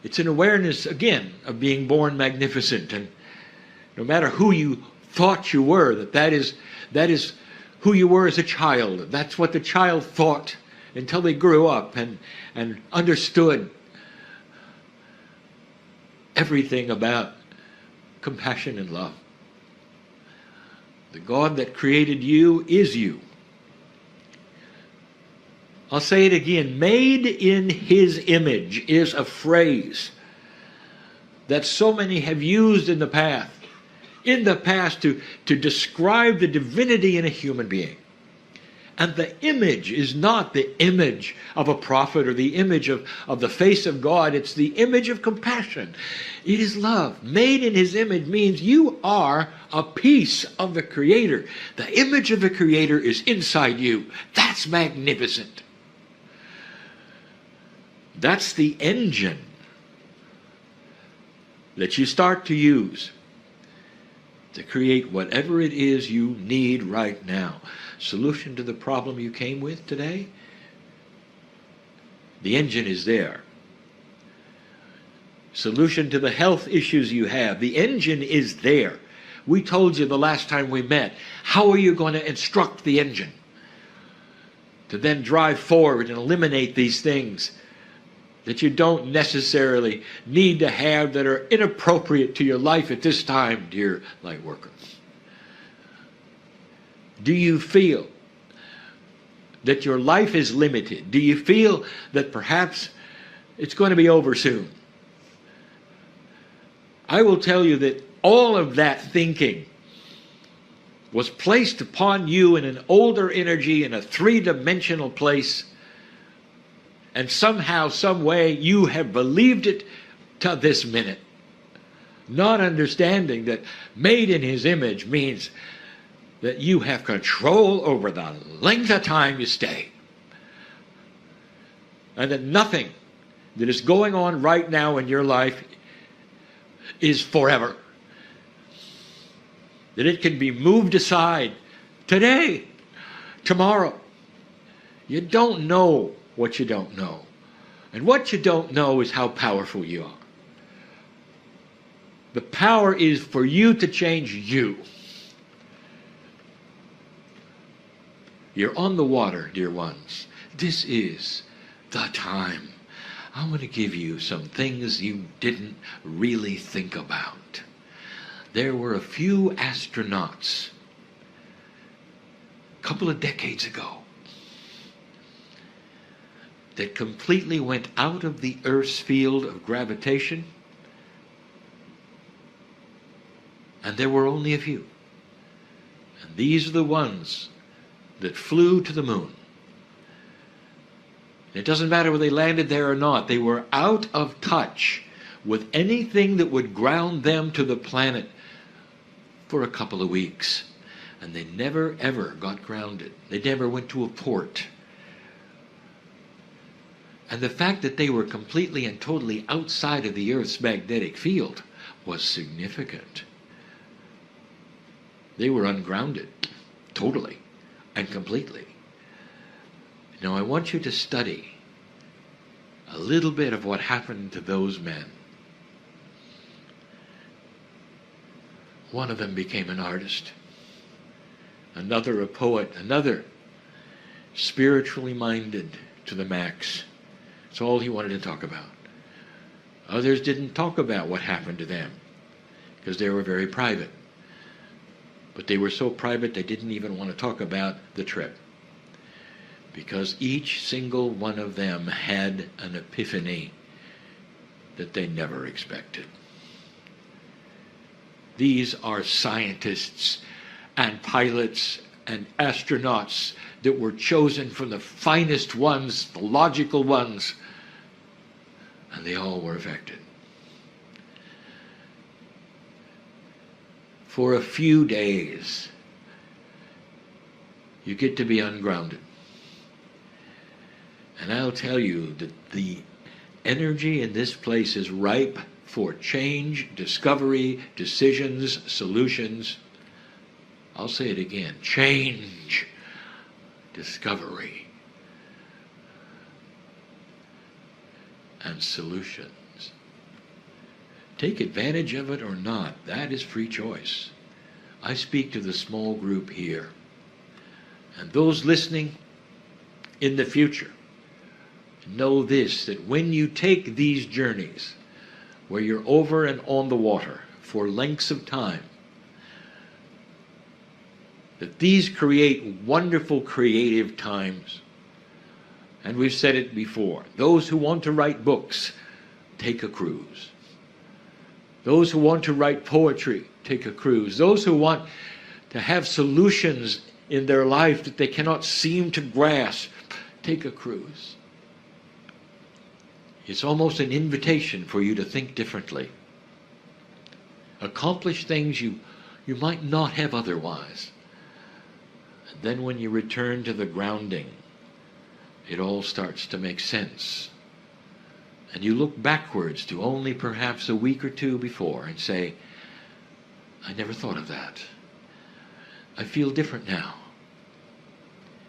It's an awareness, again, of being born magnificent. And no matter who you thought you were, that is who you were as a child. That's what the child thought until they grew up and understood everything about compassion and love. The God that created you is you. I'll say it again. Made in His image is a phrase that so many have used in the past to describe the divinity in a human being. And the image is not the image of a prophet or the image of the face of God. It's the image of compassion. It is love. Made in His image means you are a piece of the Creator. The image of the Creator is inside you. That's magnificent. That's the engine that you start to use to create whatever it is you need right now. Solution to the problem you came with today? The engine is there. Solution to the health issues you have? The engine is there. We told you the last time we met. How are you going to instruct the engine to then drive forward and eliminate these things that you don't necessarily need to have, that are inappropriate to your life at this time, dear light worker? Do you feel that your life is limited? Do you feel that perhaps it's going to be over soon? I will tell you that all of that thinking was placed upon you in an older energy, in a three-dimensional place, and somehow, some way, you have believed it to this minute, not understanding that made in His image means that you have control over the length of time you stay. And that nothing that is going on right now in your life is forever. That it can be moved aside today, tomorrow. You don't know what you don't know. And what you don't know is how powerful you are. The power is for you to change you. You're on the water, dear ones. This is the time. I want to give you some things you didn't really think about. There were a few astronauts a couple of decades ago that completely went out of the Earth's field of gravitation, and there were only a few. And these are the ones that flew to the moon. It doesn't matter whether they landed there or not. They were out of touch with anything that would ground them to the planet for a couple of weeks. And they never, ever got grounded. They never went to a port. And the fact that they were completely and totally outside of the Earth's magnetic field was significant. They were ungrounded, totally and completely. Now I want you to study a little bit of what happened to those men. One of them became an artist, another a poet, another spiritually minded to the max. That's all he wanted to talk about. Others didn't talk about what happened to them because they were very private. But they were so private they didn't even want to talk about the trip, because each single one of them had an epiphany that they never expected. These are scientists and pilots and astronauts that were chosen from the finest ones, the logical ones, and they all were affected. For a few days, you get to be ungrounded. And I'll tell you that the energy in this place is ripe for change, discovery, decisions, solutions. I'll say it again. Change, discovery, and solutions. Take advantage of it or not. That is free choice. I speak to the small group here. And those listening in the future, know this, that when you take these journeys where you're over and on the water for lengths of time, that these create wonderful creative times. And we've said it before. Those who want to write books, take a cruise. Those who want to write poetry, take a cruise. Those who want to have solutions in their life that they cannot seem to grasp, take a cruise. It's almost an invitation for you to think differently. Accomplish things you might not have otherwise. And then when you return to the grounding, it all starts to make sense. And you look backwards to only perhaps a week or two before and say, I never thought of that. I feel different now.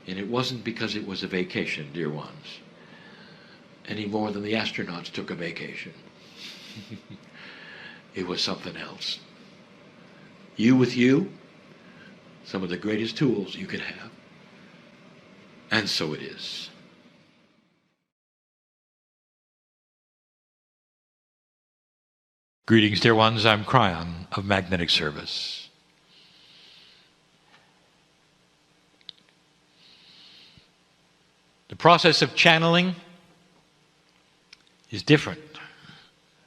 And it wasn't because it was a vacation, dear ones, any more than the astronauts took a vacation. It was something else. You with you, some of the greatest tools you could have. And so it is. Greetings, dear ones. I'm Kryon of Magnetic Service. The process of channeling is different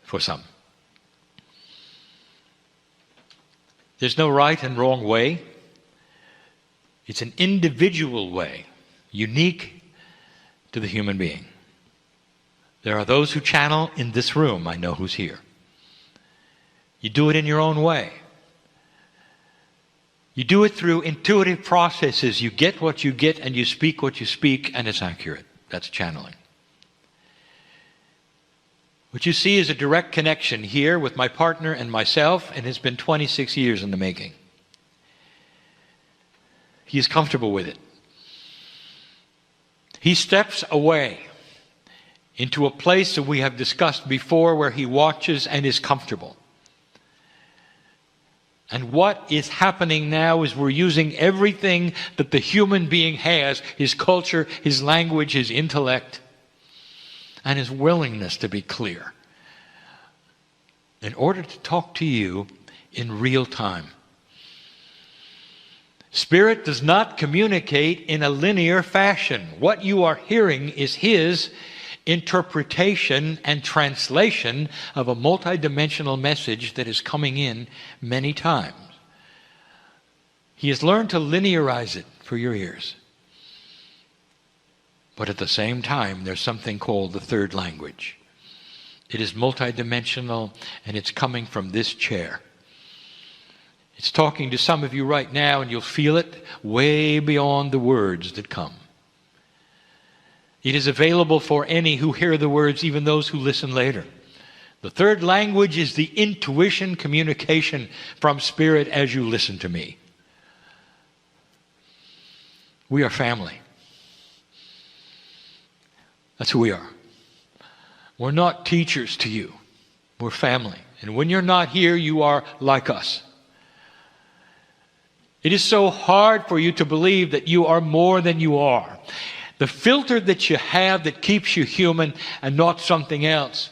for some. There's no right and wrong way. It's an individual way, unique to the human being. There are those who channel in this room. I know who's here. You do it in your own way. You do it through intuitive processes. You get what you get and you speak what you speak, and it's accurate. That's channeling. What you see is a direct connection here with my partner and myself, and it's been 26 years in the making. He is comfortable with it. He steps away into a place that we have discussed before where he watches and is comfortable. And what is happening now is we're using everything that the human being has, his culture, his language, his intellect, and his willingness to be clear, in order to talk to you in real time. Spirit does not communicate in a linear fashion. What you are hearing is his interpretation and translation of a multidimensional message that is coming in many times. He has learned to linearize it for your ears. But at the same time, there's something called the third language. It is multidimensional, and it's coming from this chair. It's talking to some of you right now, and you'll feel it way beyond the words that come. It is available for any who hear the words, even those who listen later. The third language is the intuition communication from Spirit as you listen to me. We are family. That's who we are. We're not teachers to you. We're family. And when you're not here, you are like us. It is so hard for you to believe that you are more than you are. The filter that you have that keeps you human and not something else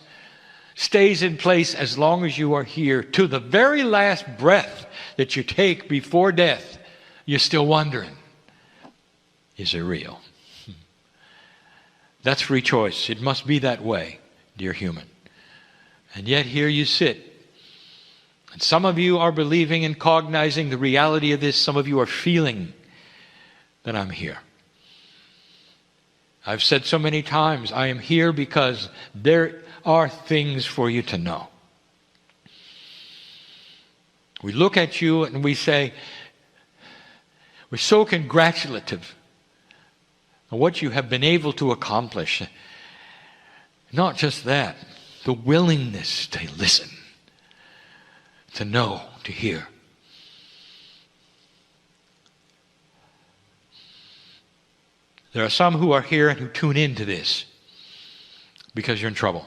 stays in place as long as you are here. To the very last breath that you take before death, you're still wondering, is it real? That's free choice. It must be that way, dear human. And yet here you sit. And some of you are believing and cognizing the reality of this. Some of you are feeling that I'm here. I've said so many times, I am here because there are things for you to know. We look at you and we say, we're so congratulative on what you have been able to accomplish. Not just that, the willingness to listen, to know, to hear. There are some who are here and who tune into this because you're in trouble.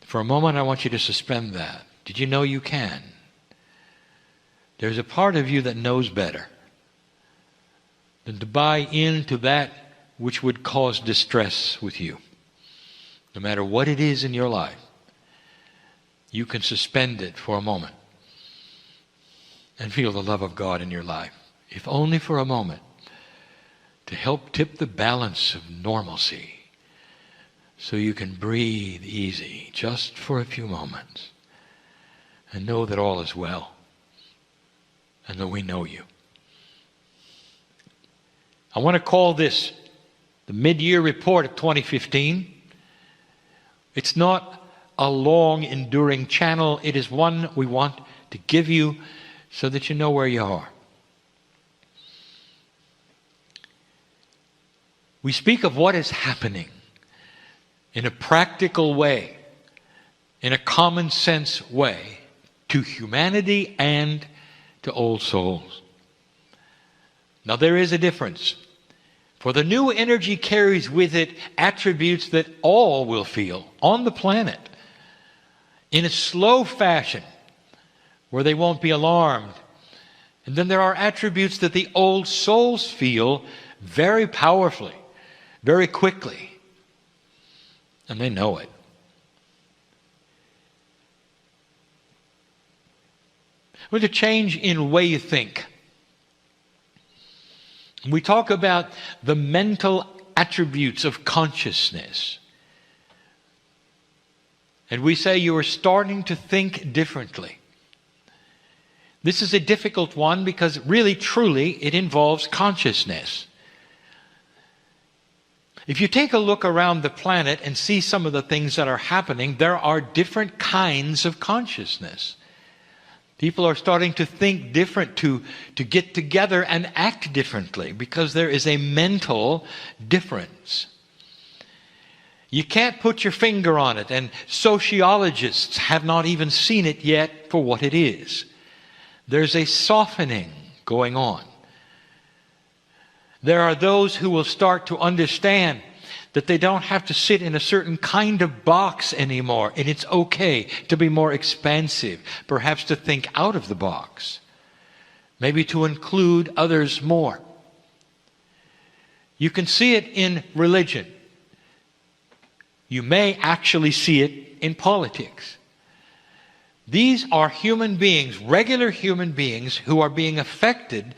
For a moment, I want you to suspend that. Did you know you can? There's a part of you that knows better than to buy into that which would cause distress with you. No matter what it is in your life, you can suspend it for a moment and feel the love of God in your life, if only for a moment, to help tip the balance of normalcy so you can breathe easy just for a few moments and know that all is well and that we know you. I want to call this the mid-year report of 2015. It's not a long, enduring channel. It is one we want to give you so that you know where you are. We speak of what is happening in a practical way, in a common sense way, to humanity and to old souls. Now there is a difference. For the new energy carries with it attributes that all will feel on the planet in a slow fashion where they won't be alarmed. And then there are attributes that the old souls feel very powerfully, very quickly. And they know it. With a change in the way you think. We talk about the mental attributes of consciousness. And we say you are starting to think differently. This is a difficult one because really, truly, it involves consciousness. If you take a look around the planet and see some of the things that are happening, there are different kinds of consciousness. People are starting to think different, to get together and act differently because there is a mental difference. You can't put your finger on it, and sociologists have not even seen it yet for what it is. There's a softening going on. There are those who will start to understand that they don't have to sit in a certain kind of box anymore, and it's okay to be more expansive, perhaps to think out of the box, maybe to include others more. You can see it in religion. You may actually see it in politics. These are human beings, regular human beings, who are being affected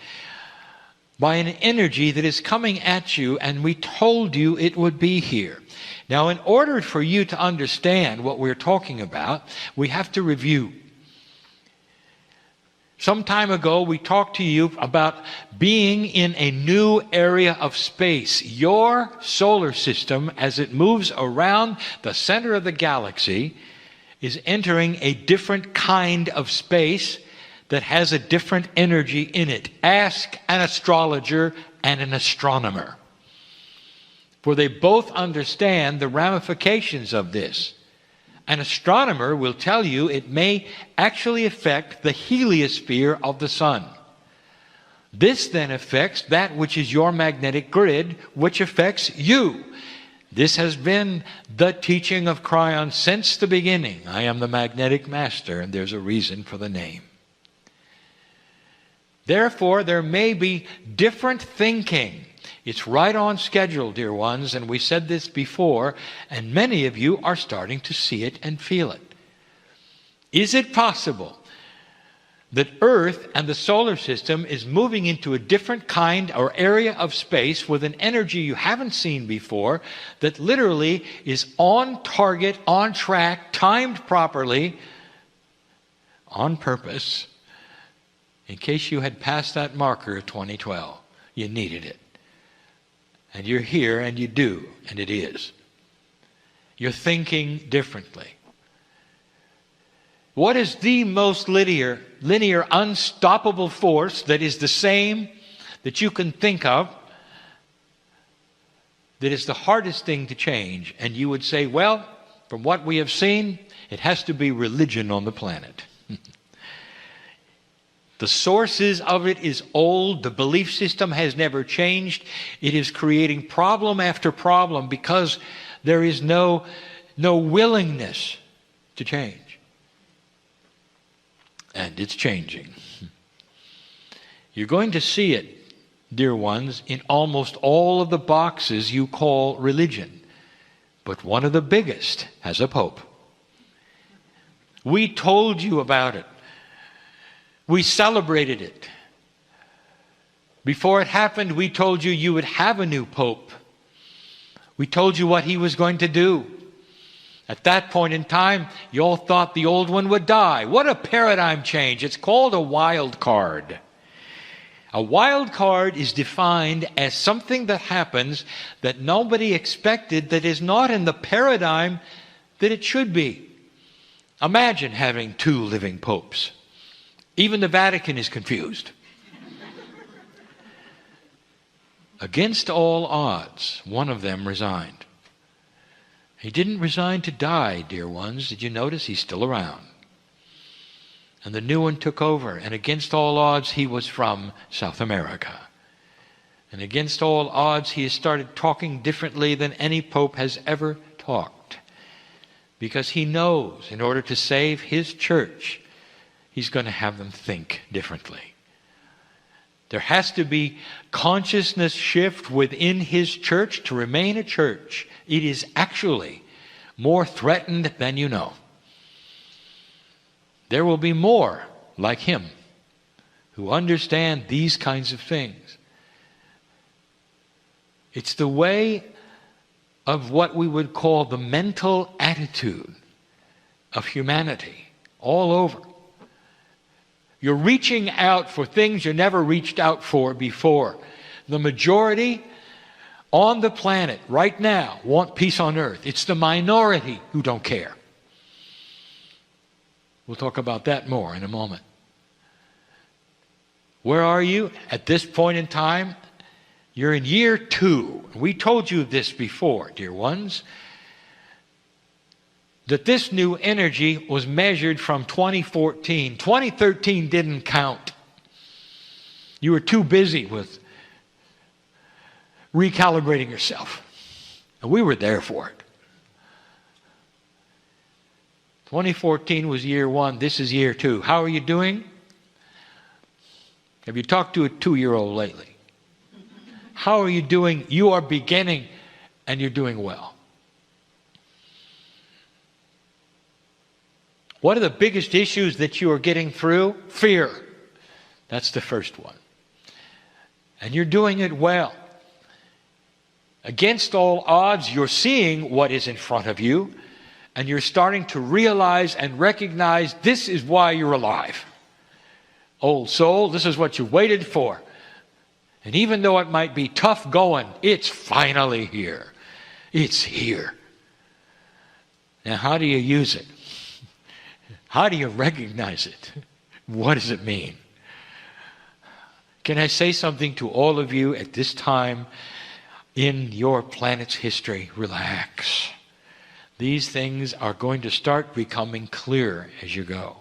by an energy that is coming at you, and we told you it would be here. Now, in order for you to understand what we're talking about, we have to review. Some time ago, we talked to you about being in a new area of space. Your solar system, as it moves around the center of the galaxy, is entering a different kind of space that has a different energy in it. Ask an astrologer and an astronomer, for they both understand the ramifications of this. An astronomer will tell you it may actually affect the heliosphere of the sun. This then affects that which is your magnetic grid, which affects you. This has been the teaching of Kryon since the beginning. I am the magnetic master, and there's a reason for the name. Therefore, there may be different thinking. It's right on schedule, dear ones, and we said this before, and many of you are starting to see it and feel it. Is it possible that Earth and the solar system is moving into a different kind or area of space with an energy you haven't seen before, that literally is on target, on track, timed properly, on purpose, in case you had passed that marker of 2012? You needed it. And you're here, and you do, and it is. You're thinking differently. What is the most linear, unstoppable force that is the same that you can think of, that is the hardest thing to change? And you would say, well, from what we have seen, it has to be religion on the planet. The sources of it is old. The belief system has never changed. It is creating problem after problem because there is no willingness to change. And it's changing. You're going to see it, dear ones, in almost all of the boxes you call religion. But one of the biggest has a pope. We told you about it. We celebrated it. Before it happened, we told you you would have a new pope. We told you what he was going to do. At that point in time, you all thought the old one would die. What a paradigm change. It's called a wild card. A wild card is defined as something that happens that nobody expected, that is not in the paradigm that it should be. Imagine having 2 living popes. Even the Vatican is confused. Against all odds, one of them resigned. He didn't resign to die, dear ones. Did you notice? He's still around. And the new one took over. And against all odds, he was from South America. And against all odds, he has started talking differently than any pope has ever talked. Because he knows, in order to save his church, he's going to have them think differently. There has to be consciousness shift within his church to remain a church. It is actually more threatened than you know. There will be more like him who understand these kinds of things. It's the way of what we would call the mental attitude of humanity all over. You're reaching out for things you never reached out for before. The majority on the planet right now want peace on earth. It's the minority who don't care. We'll talk about that more in a moment. Where are you at this point in time? You're in year 2. We told you this before, dear ones. that this new energy was measured from 2014. 2013 didn't count. You were too busy with recalibrating yourself. And we were there for it. 2014 was year 1. This is year 2. How are you doing? Have you talked to a 2-year-old lately? How are you doing? You are beginning and you're doing well. What are the biggest issues that you are getting through? Fear. That's the first one. And you're doing it well. Against all odds, you're seeing what is in front of you, and you're starting to realize and recognize this is why you're alive. Old soul, this is what you waited for. And even though it might be tough going, it's finally here. It's here. Now, how do you use it? How do you recognize it? What does it mean? Can I say something to all of you at this time in your planet's history? Relax. These things are going to start becoming clear as you go.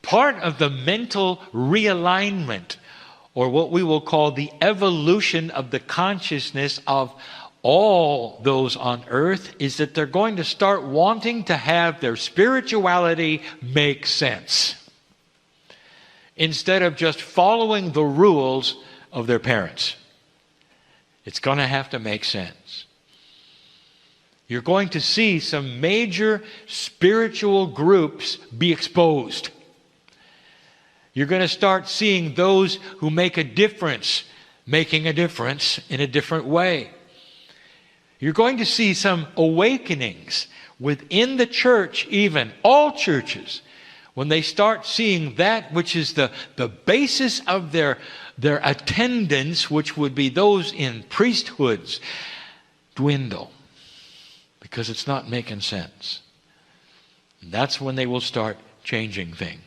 Part of the mental realignment, or what we will call the evolution of the consciousness of all those on earth, is that they're going to start wanting to have their spirituality make sense, instead of just following the rules of their parents. It's going to have to make sense. You're going to see some major spiritual groups be exposed. You're going to start seeing those who make a difference, making a difference in a different way. You're going to see some awakenings within the church, even all churches, when they start seeing that which is the basis of their attendance, which would be those in priesthoods, dwindle, because it's not making sense. And that's when they will start changing things.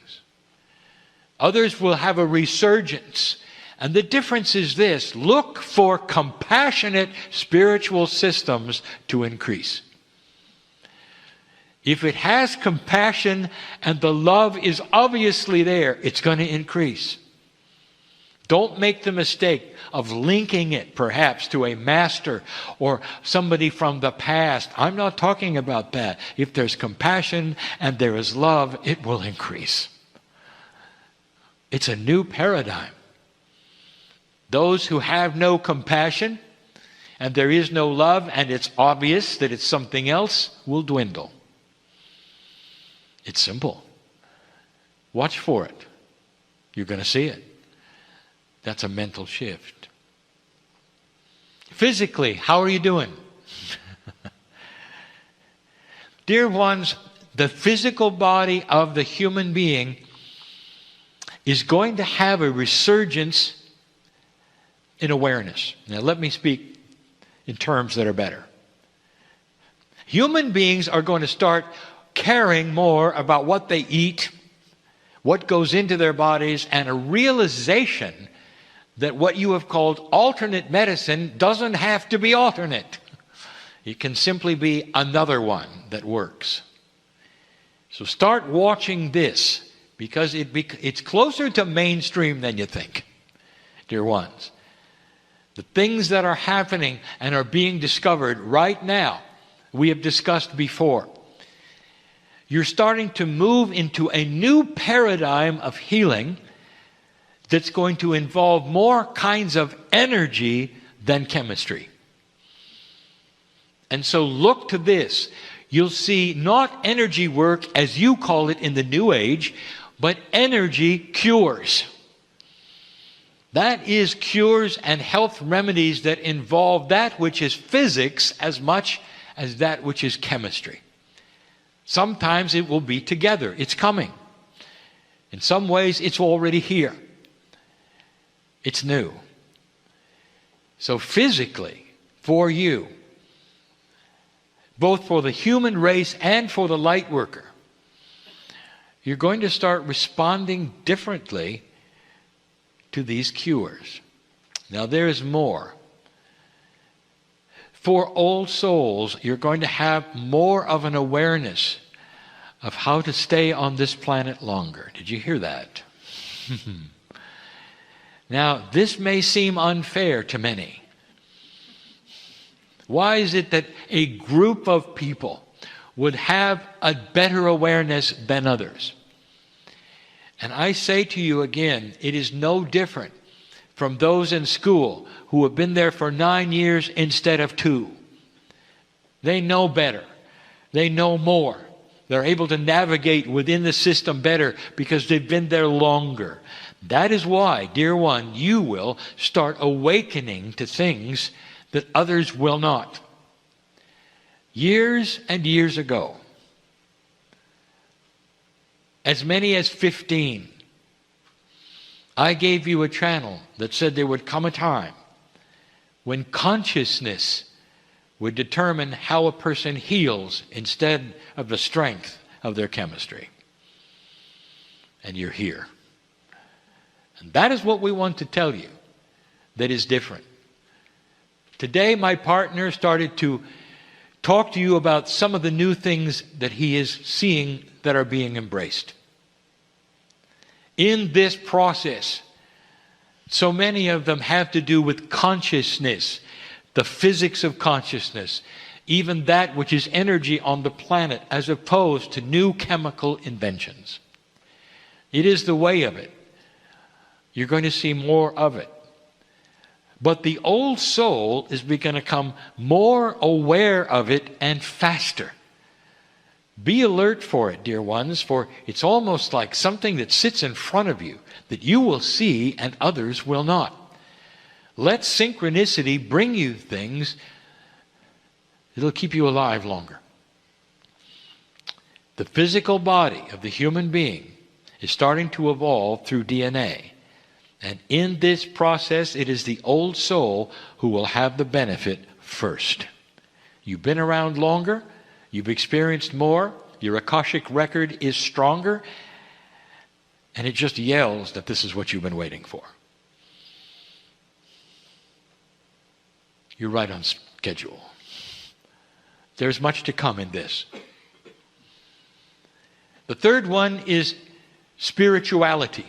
Others will have a resurgence. And the difference is this: look for compassionate spiritual systems to increase. If it has compassion and the love is obviously there, it's going to increase. Don't make the mistake of linking it perhaps to a master or somebody from the past. I'm not talking about that. If there's compassion and there is love, it will increase. It's a new paradigm. Those who have no compassion and there is no love and it's obvious that it's something else will dwindle. It's simple. Watch for it. You're going to see it. That's a mental shift. Physically, how are you doing? Dear ones, the physical body of the human being is going to have a resurgence in awareness. Now, let me speak in terms that are better. Human beings are going to start caring more about what they eat, what goes into their bodies, and a realization that what you have called alternate medicine doesn't have to be alternate. It can simply be another one that works. So start watching this, because it's closer to mainstream than you think, dear ones. The things that are happening and are being discovered right now, we have discussed before. You're starting to move into a new paradigm of healing that's going to involve more kinds of energy than chemistry. And so look to this. You'll see not energy work as you call it in the New Age, but energy cures. That is cures and health remedies that involve that which is physics as much as that which is chemistry. Sometimes it will be together. It's coming. In some ways, it's already here. It's new. So physically, for you, both for the human race and for the light worker, you're going to start responding differently to these cures. Now there is more. For old souls, you're going to have more of an awareness of how to stay on this planet longer. Did you hear that? Now, this may seem unfair to many. Why is it that a group of people would have a better awareness than others? And I say to you again, it is no different from those in school who have been there for 9 years instead of 2. They know better. They know more. They're able to navigate within the system better because they've been there longer. That is why, dear one, you will start awakening to things that others will not. Years and years ago, as many as 15, I gave you a channel that said there would come a time when consciousness would determine how a person heals instead of the strength of their chemistry. And you're here. And that is what we want to tell you that is different. Today, my partner started to talk to you about some of the new things that he is seeing that are being embraced. In this process, so many of them have to do with consciousness, the physics of consciousness, even that which is energy on the planet, as opposed to new chemical inventions. It is the way of it. You're going to see more of it. But the old soul is going to become more aware of it and faster. Be alert for it, dear ones, for it's almost like something that sits in front of you that you will see and others will not. Let synchronicity bring you things that'll keep you alive longer. The physical body of the human being is starting to evolve through DNA. And in this process, it is the old soul who will have the benefit first. You've been around longer, you've experienced more, your Akashic record is stronger, and it just yells that this is what you've been waiting for. You're right on schedule. There's much to come in this. The third one is spirituality.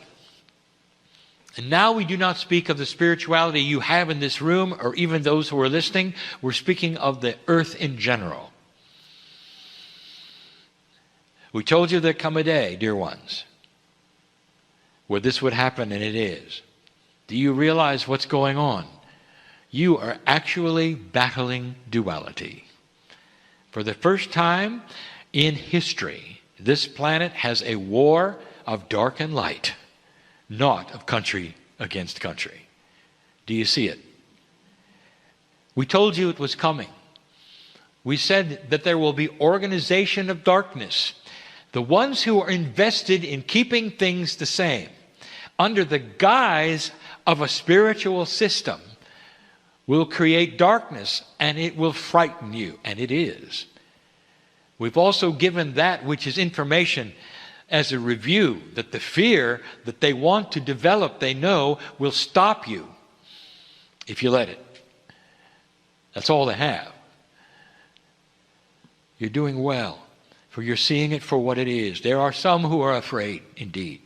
And now we do not speak of the spirituality you have in this room or even those who are listening. We're speaking of the earth in general. We told you there'd come a day, dear ones, where this would happen, and it is. Do you realize what's going on? You are actually battling duality. For the first time in history, this planet has a war of dark and light, not of country against country. Do you see it? We told you it was coming. We said that there will be organization of darkness. The ones who are invested in keeping things the same, under the guise of a spiritual system, will create darkness, and it will frighten you, and it is. We've also given that which is information as a review, that the fear that they want to develop, they know, will stop you if you let it. That's all they have. You're doing well, for you're seeing it for what it is. There are some who are afraid, indeed.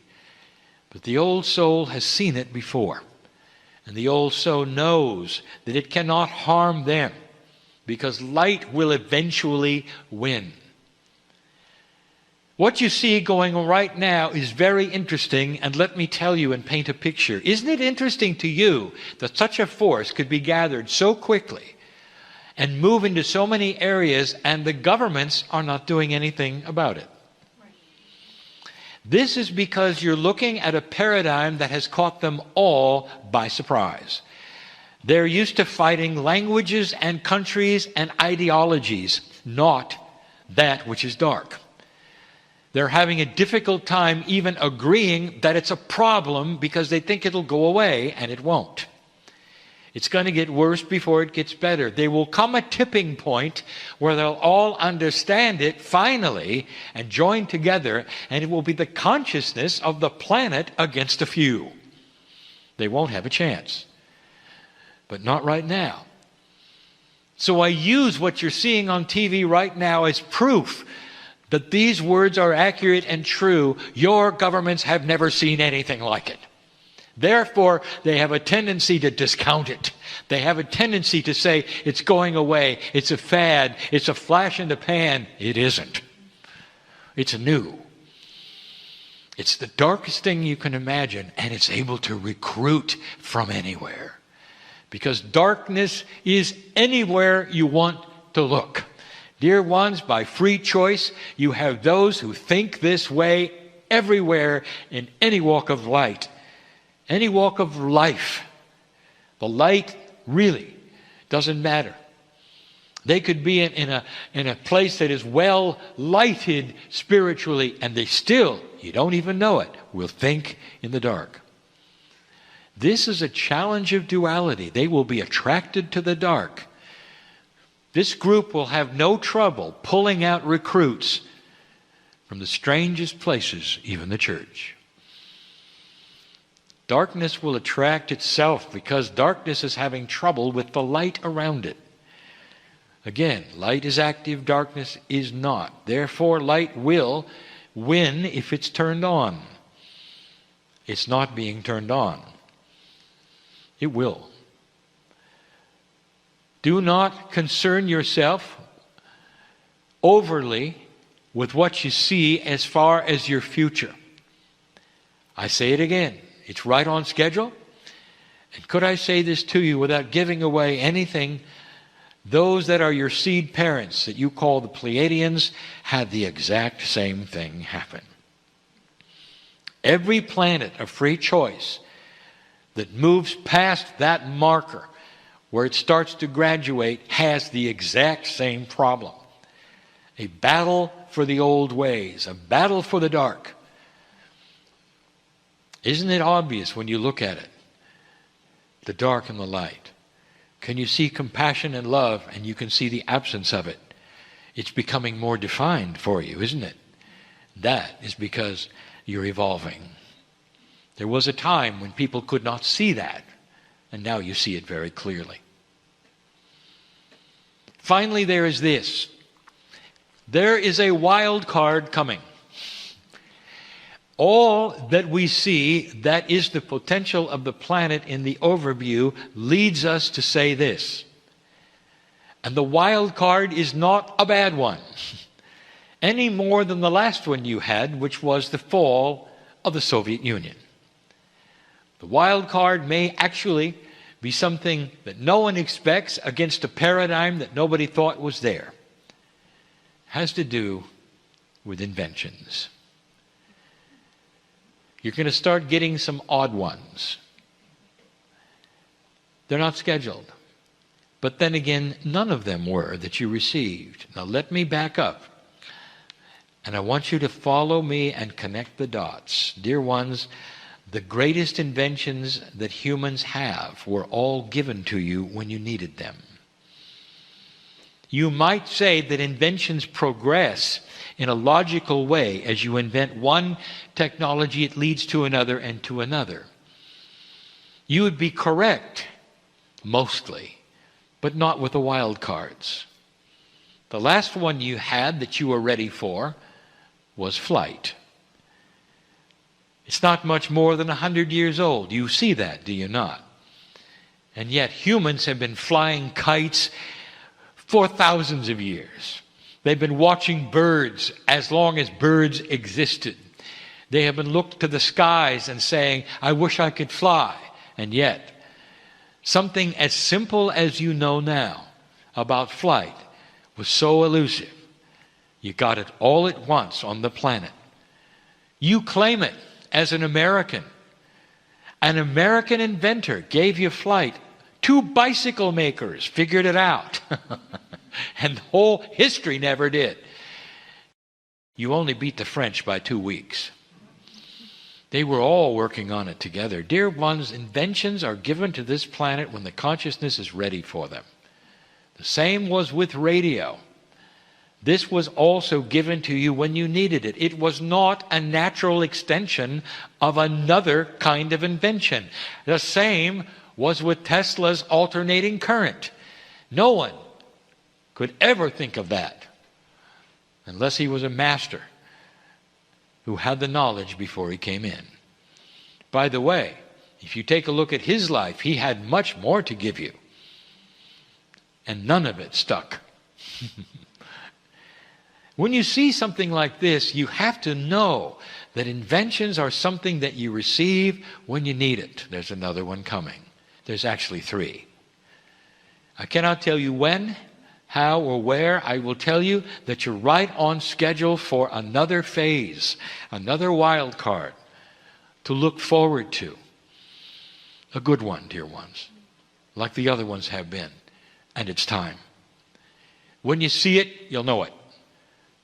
But the old soul has seen it before. And the old soul knows that it cannot harm them, because light will eventually win. What you see going on right now is very interesting, and let me tell you and paint a picture. Isn't it interesting to you that such a force could be gathered so quickly and move into so many areas, and the governments are not doing anything about it? This is because you're looking at a paradigm that has caught them all by surprise. They're used to fighting languages and countries and ideologies, not that which is dark. They're having a difficult time even agreeing that it's a problem, because they think it'll go away, and it won't. It's going to get worse before it gets better. There will come a tipping point where they'll all understand it finally and join together, and it will be the consciousness of the planet against a few. They won't have a chance. But not right now. So I use what you're seeing on TV right now as proof that these words are accurate and true. Your governments have never seen anything like it. Therefore, they have a tendency to discount it. They have a tendency to say it's going away, it's a fad, it's a flash in the pan. It isn't. It's new. It's the darkest thing you can imagine, and it's able to recruit from anywhere. Because darkness is anywhere you want to look. Dear ones, by free choice, you have those who think this way everywhere in any walk of light. Any walk of life. The light really doesn't matter. They could be in a place that is well lighted spiritually, and they still, you don't even know it, will think in the dark. This is a challenge of duality. They will be attracted to the dark. This group will have no trouble pulling out recruits from the strangest places, even the church. Darkness will attract itself because darkness is having trouble with the light around it. Again, light is active, darkness is not. Therefore, light will win if it's turned on. It's not being turned on. It will. Do not concern yourself overly with what you see as far as your future. I say it again. It's right on schedule. And could I say this to you without giving away anything? Those that are your seed parents, that you call the Pleiadians, had the exact same thing happen. Every planet of free choice that moves past that marker where it starts to graduate has the exact same problem. A battle for the old ways, a battle for the dark. Isn't it obvious when you look at it? The dark and the light. Can you see compassion and love, and you can see the absence of it? It's becoming more defined for you, isn't it? That is because you're evolving. There was a time when people could not see that, and now you see it very clearly. Finally, there is this. There is a wild card coming. All that we see, that is the potential of the planet in the overview, leads us to say this. And the wild card is not a bad one, any more than the last one you had, which was the fall of the Soviet Union. The wild card may actually be something that no one expects against a paradigm that nobody thought was there. It has to do with inventions. You're going to start getting some odd ones. They're not scheduled. But then again, none of them were that you received. Now let me back up. And I want you to follow me and connect the dots. Dear ones, the greatest inventions that humans have were all given to you when you needed them. You might say that inventions progress in a logical way. As you invent one technology, it leads to another and to another. You would be correct, mostly, but not with the wild cards. The last one you had that you were ready for was flight. It's not much more than 100 years old. You see that, do you not? And yet humans have been flying kites for thousands of years. They've been watching birds as long as birds existed. They have been looking to the skies and saying, I wish I could fly. And yet, something as simple as you know now about flight was so elusive. You got it all at once on the planet. You claim it as an American. An American inventor gave you flight. 2 bicycle makers figured it out. And the whole history never did. You only beat the French by 2 weeks. They were all working on it together. Dear ones, inventions are given to this planet when the consciousness is ready for them. The same was with radio. This was also given to you when you needed it. It was not a natural extension of another kind of invention. The same was with Tesla's alternating current. No one could ever think of that unless he was a master who had the knowledge before he came in. By the way, if you take a look at his life, he had much more to give you. And none of it stuck. When you see something like this, you have to know that inventions are something that you receive when you need it. There's another one coming. There's actually 3. I cannot tell you when, how, or where. I will tell you that you're right on schedule for another phase, another wild card to look forward to. A good one, dear ones, like the other ones have been. And it's time. When you see it, you'll know it.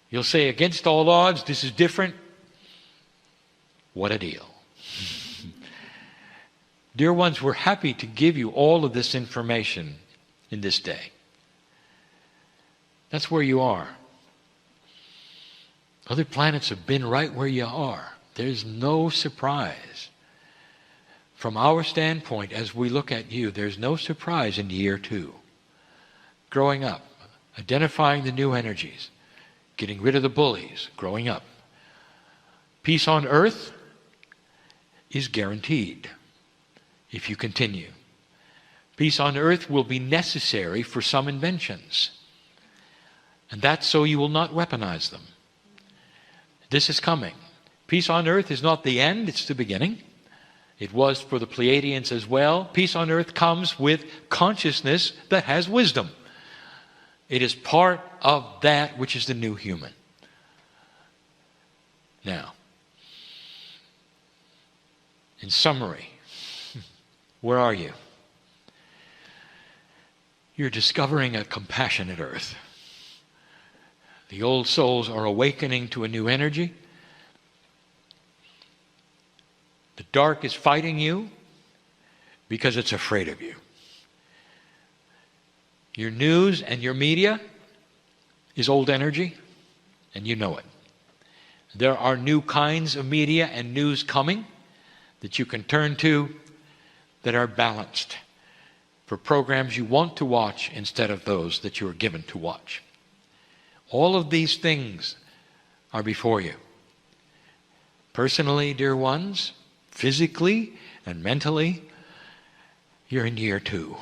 You'll say, against all odds, this is different. What a deal. Dear ones, we're happy to give you all of this information in this day. That's where you are. Other planets have been right where you are. There's no surprise. From our standpoint, as we look at you, there's no surprise in year 2. Growing up, identifying the new energies, getting rid of the bullies, growing up. Peace on earth is guaranteed if you continue. Peace on earth will be necessary for some inventions. And that's so you will not weaponize them. This is coming. Peace on earth is not the end, it's the beginning. It was for the Pleiadians as well. Peace on earth comes with consciousness that has wisdom. It is part of that which is the new human. Now, in summary, where are you? You're discovering a compassionate earth. The old souls are awakening to a new energy. The dark is fighting you because it's afraid of you. Your news and your media is old energy, and you know it. There are new kinds of media and news coming that you can turn to that are balanced for programs you want to watch instead of those that you are given to watch. All of these things are before you. Personally, dear ones, physically and mentally, you're in year 2.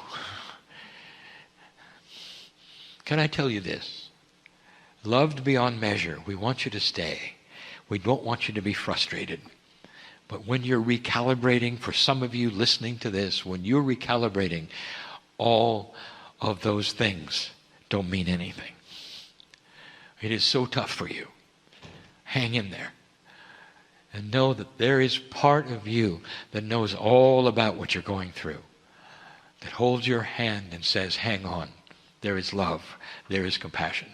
Can I tell you this? Loved beyond measure, we want you to stay. We don't want you to be frustrated. But when you're recalibrating, for some of you listening to this, when you're recalibrating, all of those things don't mean anything. It is so tough for you. Hang in there. And know that there is part of you that knows all about what you're going through. That holds your hand and says, hang on. There is love. There is compassion.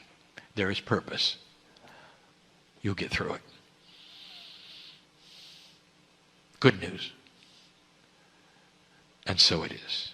There is purpose. You'll get through it. Good news. And so it is.